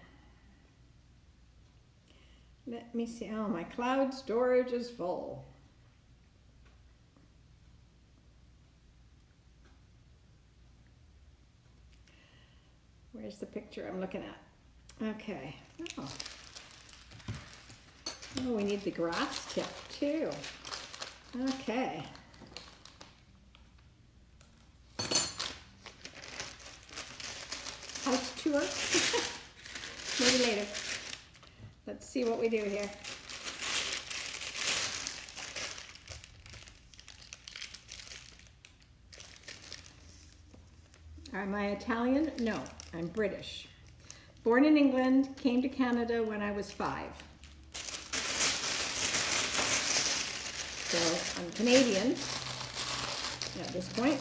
Let me see. Oh, my cloud storage is full. Where's the picture I'm looking at? Okay. Oh, we need the grass tip too. Okay. House tour. Maybe later. Let's see what we do here. Am I Italian? No, I'm British. Born in England, came to Canada when I was 5. So I'm Canadian at this point.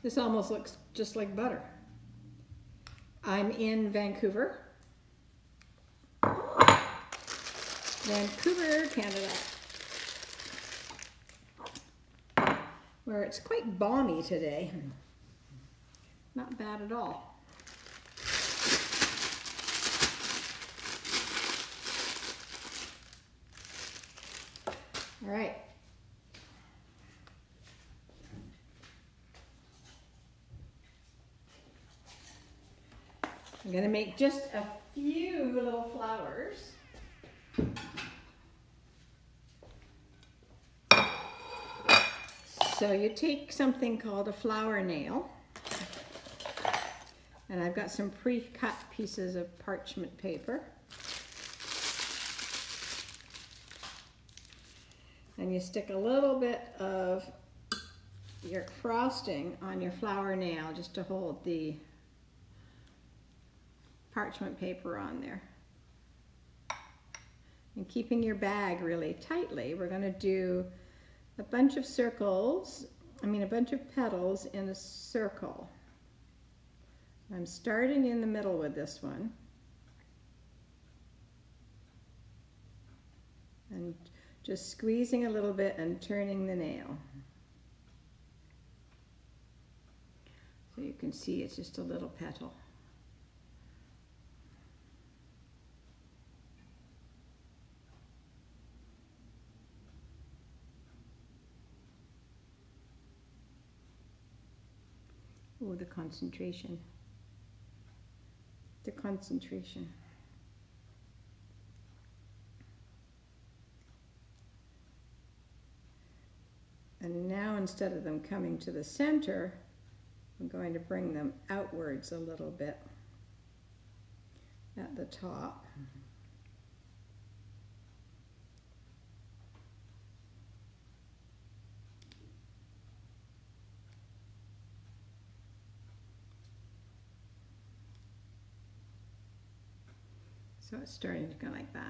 This almost looks just like butter. I'm in Vancouver. Vancouver, Canada. where it's quite balmy today. Not bad at all. All right. I'm going to make just a few little flowers. So you take something called a flower nail, and I've got some pre-cut pieces of parchment paper. And you stick a little bit of your frosting on your flower nail just to hold the parchment paper on there. And keeping your bag really tightly, we're going to do a bunch of circles, a bunch of petals in a circle. I'm starting in the middle with this one. And just squeezing a little bit and turning the nail. So you can see it's just a little petal. Oh, the concentration. The concentration. And now instead of them coming to the center, I'm going to bring them outwards a little bit at the top. So it's starting to go like that.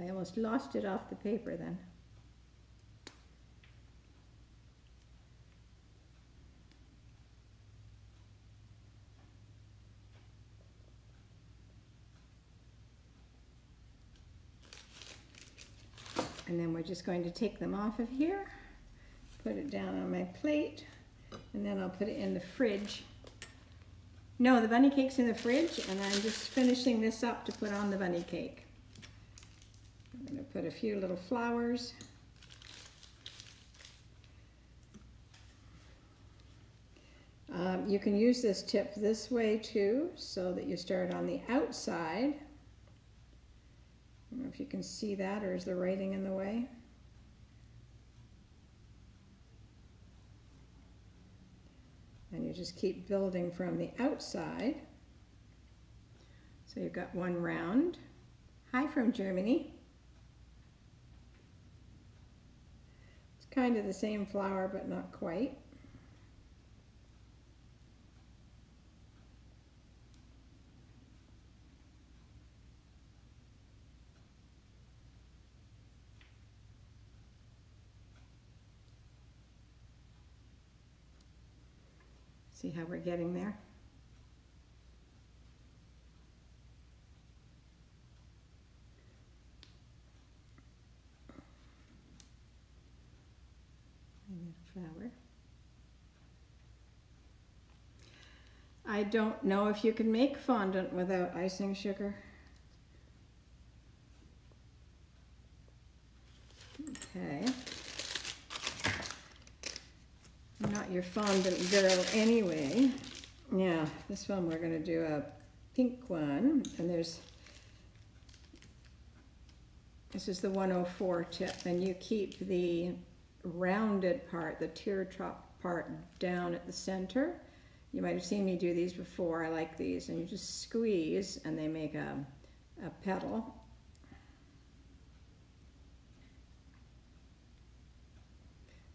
I almost lost it off the paper then. And then we're just going to take them off of here, put it down on my plate, and then I'll put it in the fridge. No, the bunny cake's in the fridge, and I'm just finishing this up to put on the bunny cake. I'm going to put a few little flowers. You can use this tip this way too, so that you start on the outside. I don't know if you can see that, or is the writing in the way? And you just keep building from the outside. So you've got one round. Hi from Germany. It's kind of the same flower, but not quite. See how we're getting there? Flower. I don't know if you can make fondant without icing sugar. Okay. I'm not your fondant girl anyway. Yeah, this one we're going to do a pink one, and this is the 104 tip, and you keep the rounded part, the teardrop part, down at the center. You might have seen me do these before. I like these, and you just squeeze and they make a petal.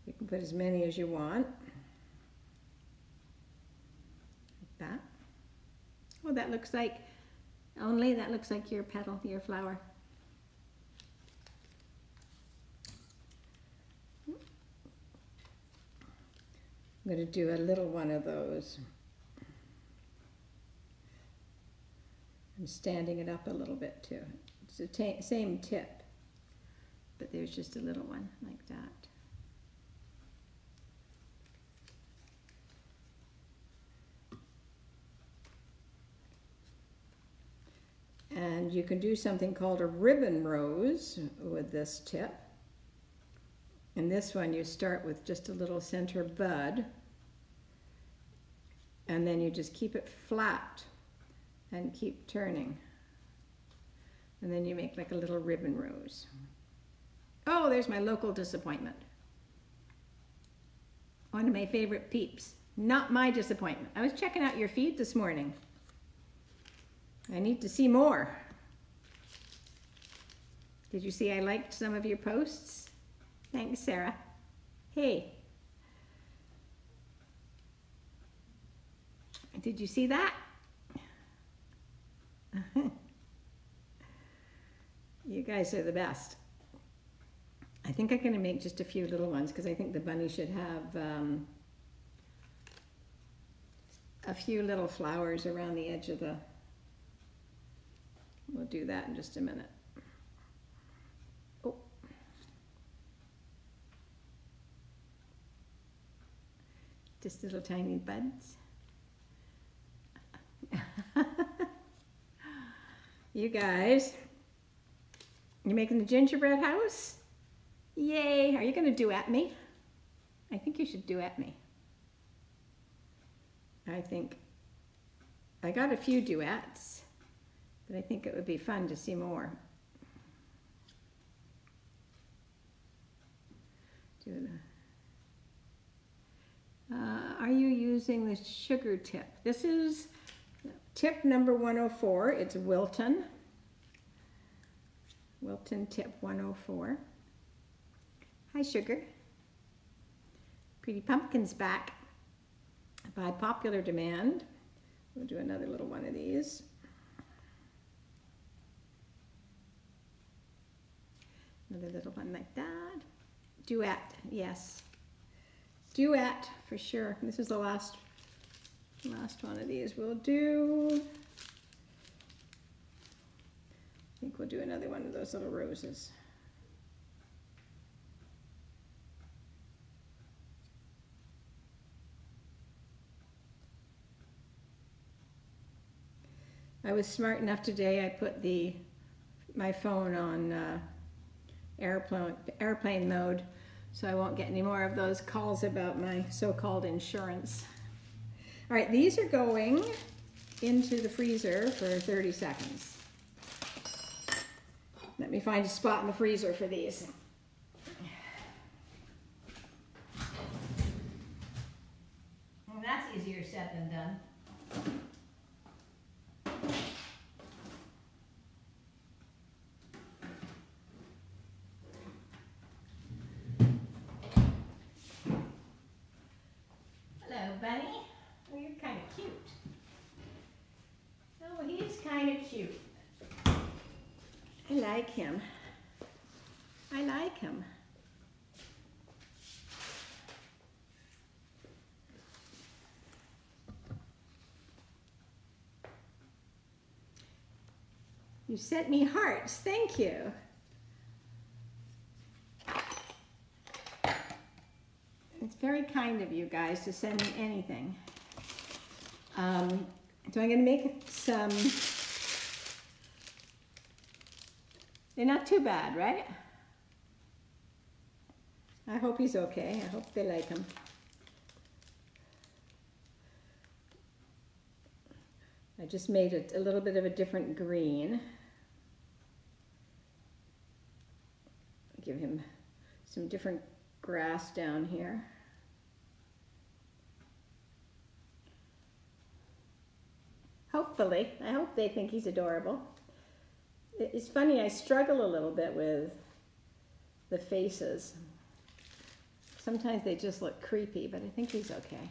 You can put as many as you want, like that. Oh, that looks like your petal, your flower. I'm going to do a little one of those. I'm standing it up a little bit too. It's the same tip, but there's just a little one like that. And you can do something called a ribbon rose with this tip. And this one you start with just a little center bud, and then you just keep it flat and keep turning. And then you make like a little ribbon rose. Oh, there's my local disappointment. One of my favorite peeps. Not my disappointment. I was checking out your feed this morning. I need to see more. Did you see I liked some of your posts? Thanks, Sarah. Hey. Did you see that? You guys are the best. I think I'm going to make just a few little ones because I think the bunny should have a few little flowers around the edge of the... We'll do that in just a minute. Oh. Just little tiny buds. You guys, you making the gingerbread house? Yay! Are you going to duet me? I think you should duet me. I think I got a few duets, but I think it would be fun to see more. Are you using the sugar tip? This is tip number 104. It's Wilton. Wilton tip 104. Hi, Sugar. Pretty Pumpkin's back by popular demand. We'll do another little one of these. Another little one like that. Duet, yes. Duet for sure. This is the last one of these we'll do. I think we'll do another one of those little roses. I was smart enough today, I put my phone on airplane mode, so I won't get any more of those calls about my so-called insurance. All right, these are going into the freezer for 30 seconds. Let me find a spot in the freezer for these. Well, that's easier said than done. Bunny? Oh, you're kind of cute. Oh, he's kind of cute. I like him. I like him. You sent me hearts. Thank you. It's very kind of you guys to send me anything. So I'm going to make some, they're not too bad, right? I hope he's okay. I hope they like him. I just made it a little bit of a different green. Give him some different grass down here. Hopefully. I hope they think he's adorable. It's funny, I struggle a little bit with the faces. Sometimes they just look creepy, but I think he's okay.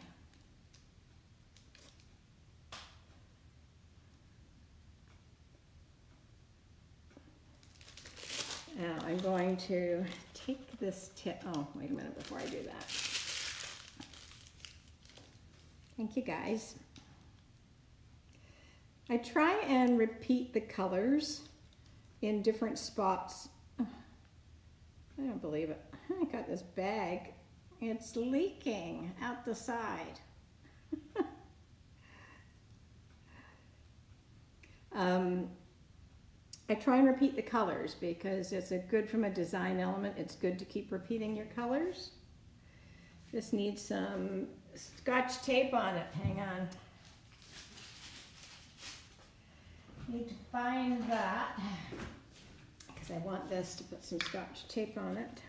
Now I'm going to take this tip. Oh, wait a minute before I do that. Thank you guys. I try and repeat the colors in different spots. I don't believe it. I got this bag. It's leaking out the side. I try and repeat the colors because it's good from a design element. It's good to keep repeating your colors. This needs some Scotch tape on it. Hang on. Need to find that because I want this to put some Scotch tape on it.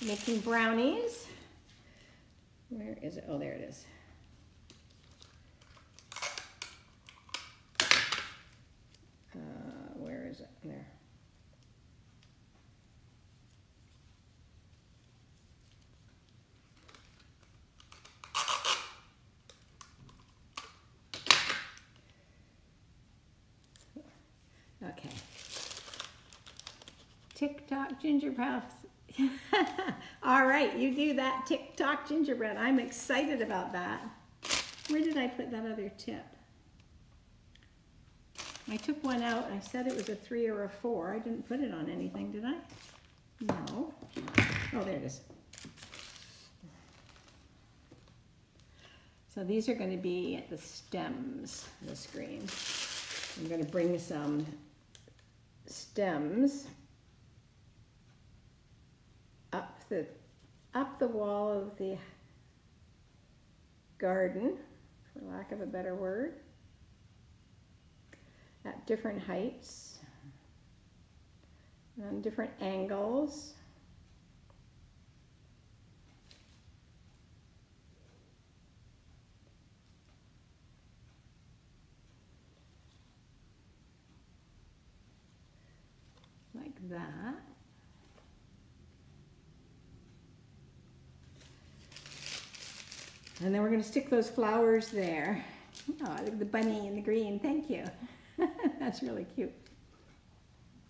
Making brownies. Where is it? Oh, there it is. Where is it? There. Okay. TikTok gingerbread. All right, you do that TikTok gingerbread. I'm excited about that. Where did I put that other tip? I took one out. I said it was a 3 or a 4. I didn't put it on anything, did I? No. Oh, there it is. So these are going to be at the stems of the screen. I'm going to bring some stems up the wall of the garden, for lack of a better word, at different heights, on different angles. Like that. And then we're going to stick those flowers there. Oh, look at the bunny in the green. Thank you. That's really cute.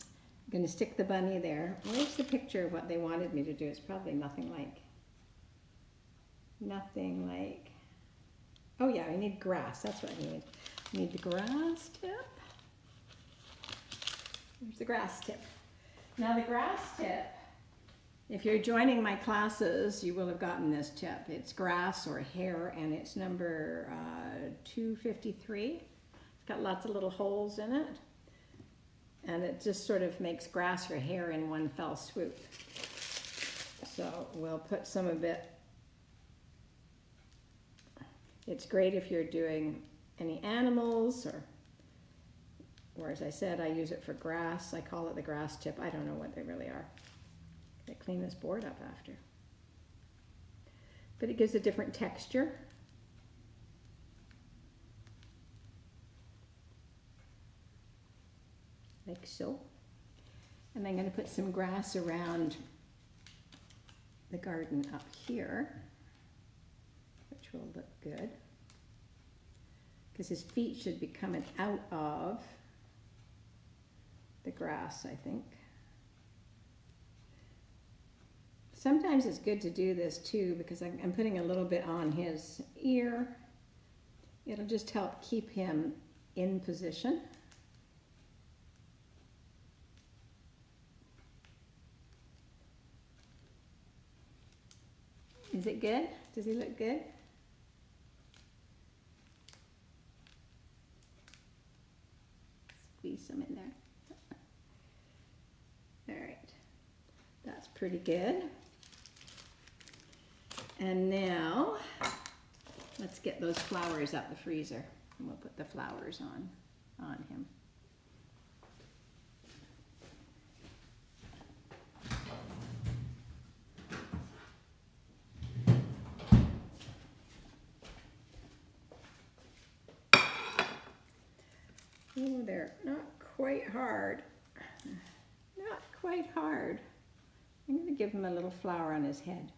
I'm going to stick the bunny there. Where's the picture of what they wanted me to do? It's probably nothing like. Oh yeah, I need grass. That's what I need. I need the grass tip. There's the grass tip. Now the grass tip, if you're joining my classes, you will have gotten this tip. It's grass or hair, and it's number 253. It's got lots of little holes in it, and it just sort of makes grass or hair in one fell swoop. So we'll put some of it. It's great if you're doing any animals, or as I said, I use it for grass. I call it the grass tip. I don't know what they really are. I clean this board up after. But it gives a different texture. Like so. And I'm going to put some grass around the garden up here, which will look good. Because his feet should be coming out of the grass, I think. Sometimes it's good to do this too because I'm putting a little bit on his ear. It'll just help keep him in position. Is it good? Does he look good? Squeeze some in there. All right, that's pretty good. And now, let's get those flowers out the freezer, and we'll put the flowers on him. Oh, they're not quite hard. Not quite hard. I'm going to give him a little flower on his head.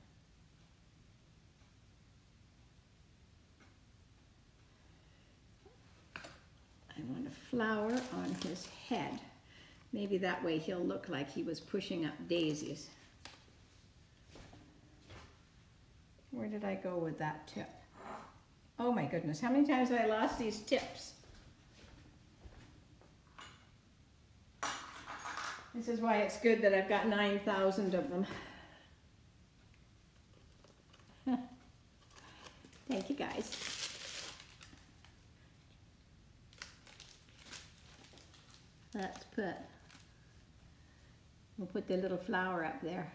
I want a flower on his head. Maybe that way he'll look like he was pushing up daisies. Where did I go with that tip? Oh my goodness, how many times have I lost these tips? This is why it's good that I've got 9,000 of them. Thank you guys. We'll put the little flower up there.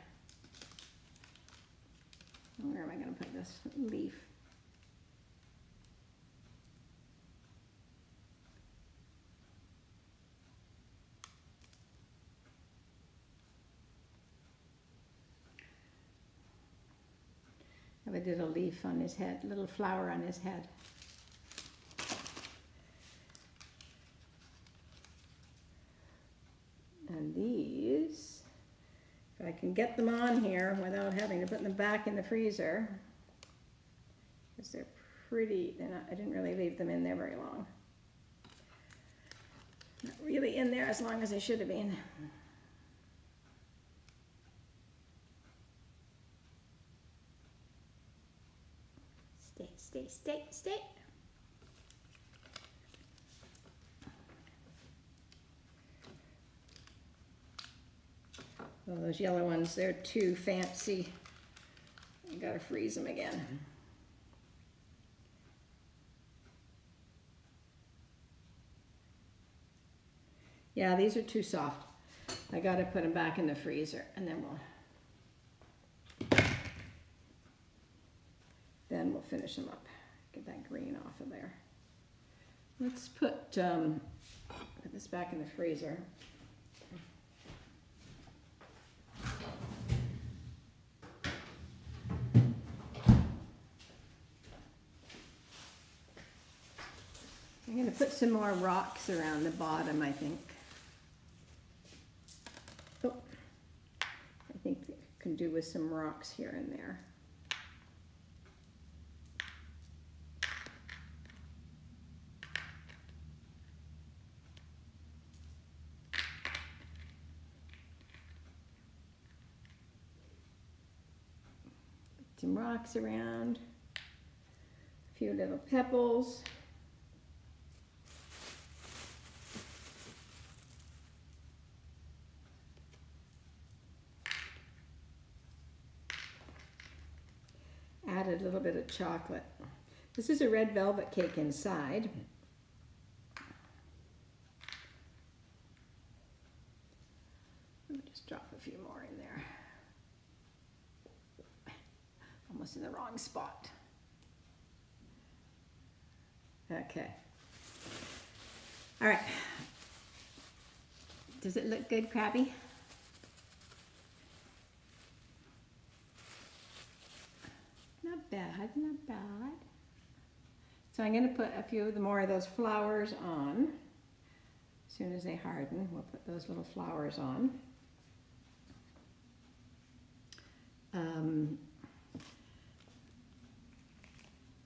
Where am I going to put this leaf? Have a little leaf on his head, little flower on his head. And these, if I can get them on here without having to put them back in the freezer, because they're pretty, I didn't really leave them in there very long. Not really in there as long as they should have been. Stay, stay, stay, stay. Oh, those yellow ones, they're too fancy. I gotta freeze them again. Yeah, these are too soft. I gotta put them back in the freezer and then we'll finish them up. Get that green off of there. Let's put this back in the freezer. I'm going to put some more rocks around the bottom, I think. Oh, I think I can do with some rocks here and there. Put some rocks around, a few little pebbles. Add a little bit of chocolate. This is a red velvet cake inside. Let me just drop a few more in there. Almost in the wrong spot. Okay. All right. Does it look good, Krabby? Not bad, not bad. So I'm going to put a few more of those flowers on. As soon as they harden, we'll put those little flowers on.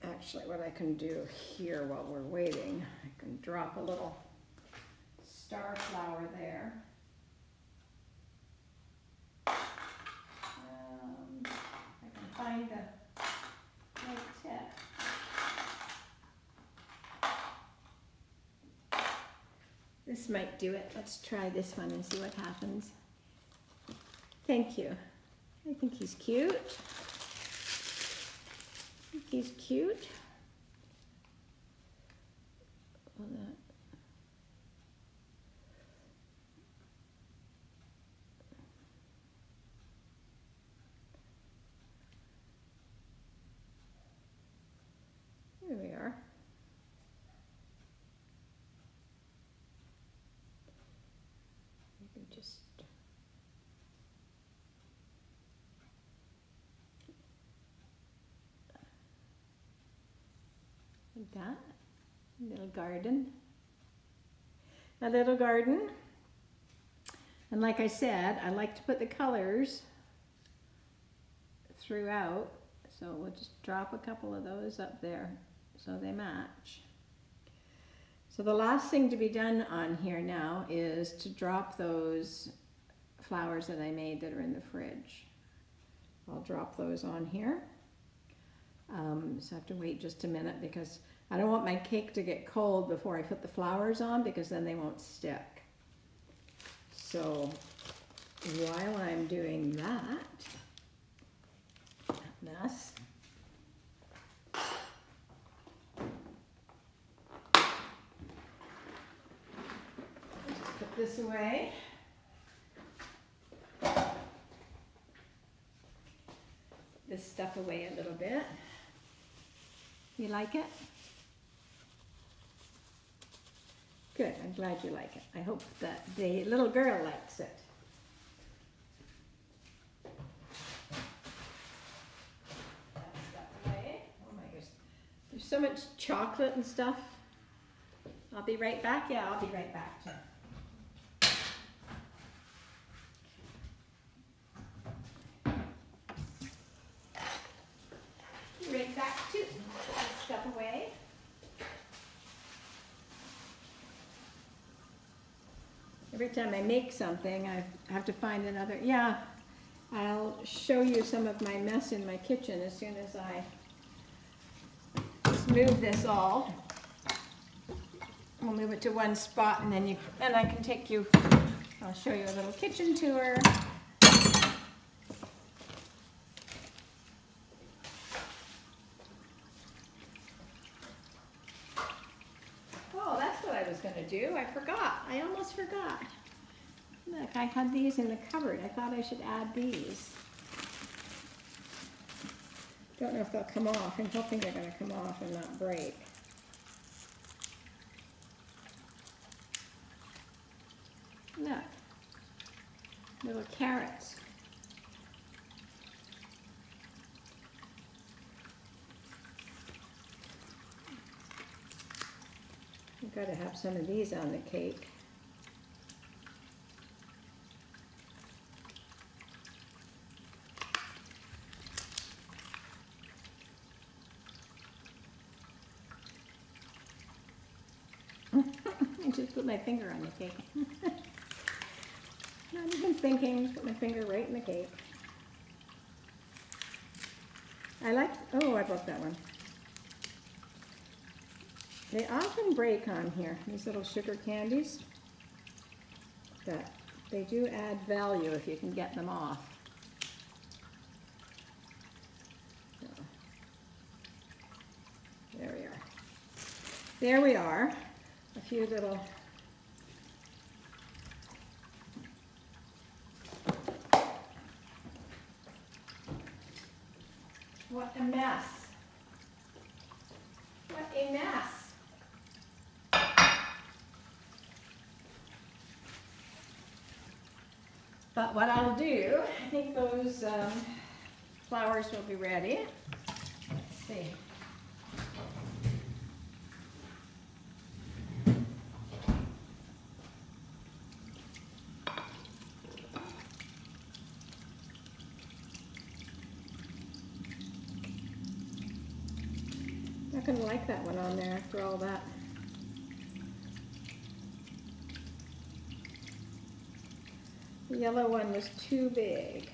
Actually, what I can do here while we're waiting, I can drop a little star flower there. I can find the right tip. This might do it. Let's try this one and see what happens. Thank you. I think he's cute. I think he's cute. Well, here we are. You can just like that. Little garden. A little garden. And like I said, I like to put the colors throughout. So we'll just drop a couple of those up there so they match. So the last thing to be done on here now is to drop those flowers that I made that are in the fridge. I'll drop those on here. So I have to wait just a minute because I don't want my cake to get cold before I put the flowers on because then they won't stick. So while I'm doing that mess, just put this away. This stuff away a little bit. You like it? Good, I'm glad you like it. I hope that the little girl likes it. That stuff away. Oh my goodness. There's so much chocolate and stuff. I'll be right back. Yeah, I'll be right back too. Right back to put this stuff away. Every time I make something, I have to find another. Yeah, I'll show you some of my mess in my kitchen as soon as I just move this all. We'll move it to one spot, and then I can take you. I'll show you a little kitchen tour. I forgot. I almost forgot. Look, I had these in the cupboard. I thought I should add these. Don't know if they'll come off. I'm hoping they're going to come off and not break. Look. Little carrots. I've got to have some of these on the cake. I just put my finger on the cake. Not even thinking, put my finger right in the cake. Oh, I broke that one. They often break on here, these little sugar candies, but they do add value if you can get them off. So, there we are. There we are. A few little what a mess. What a mess. But what I'll do, I think those flowers will be ready. Let's see. Not going to like that one on there after all that. The yellow one was too big.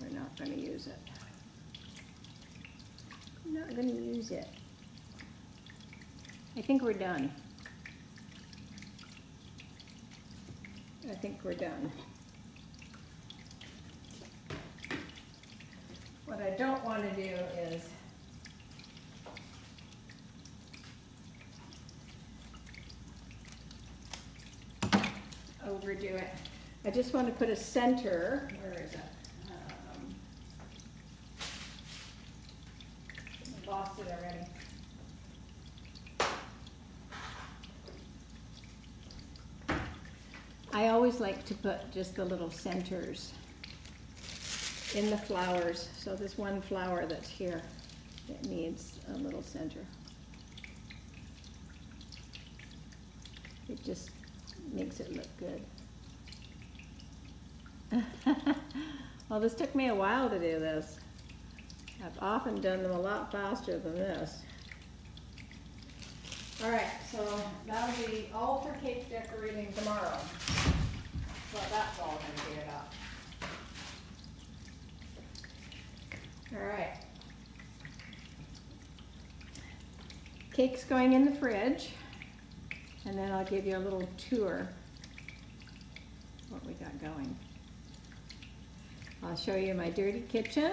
We're not going to use it. I'm not going to use it. I think we're done. I think we're done. What I don't want to do is overdo it. I just want to put a center. Where is it? I lost it already. I always like to put just the little centers in the flowers. So there's one flower that's here that needs a little center. It just makes it look good. Well, this took me a while to do this. I've often done them a lot faster than this. All right, so that'll be all for cake decorating tomorrow. So that's all I'm going to get up. cake's going in the fridge, and then I'll give you a little tour of what we got going. I'll show you my dirty kitchen.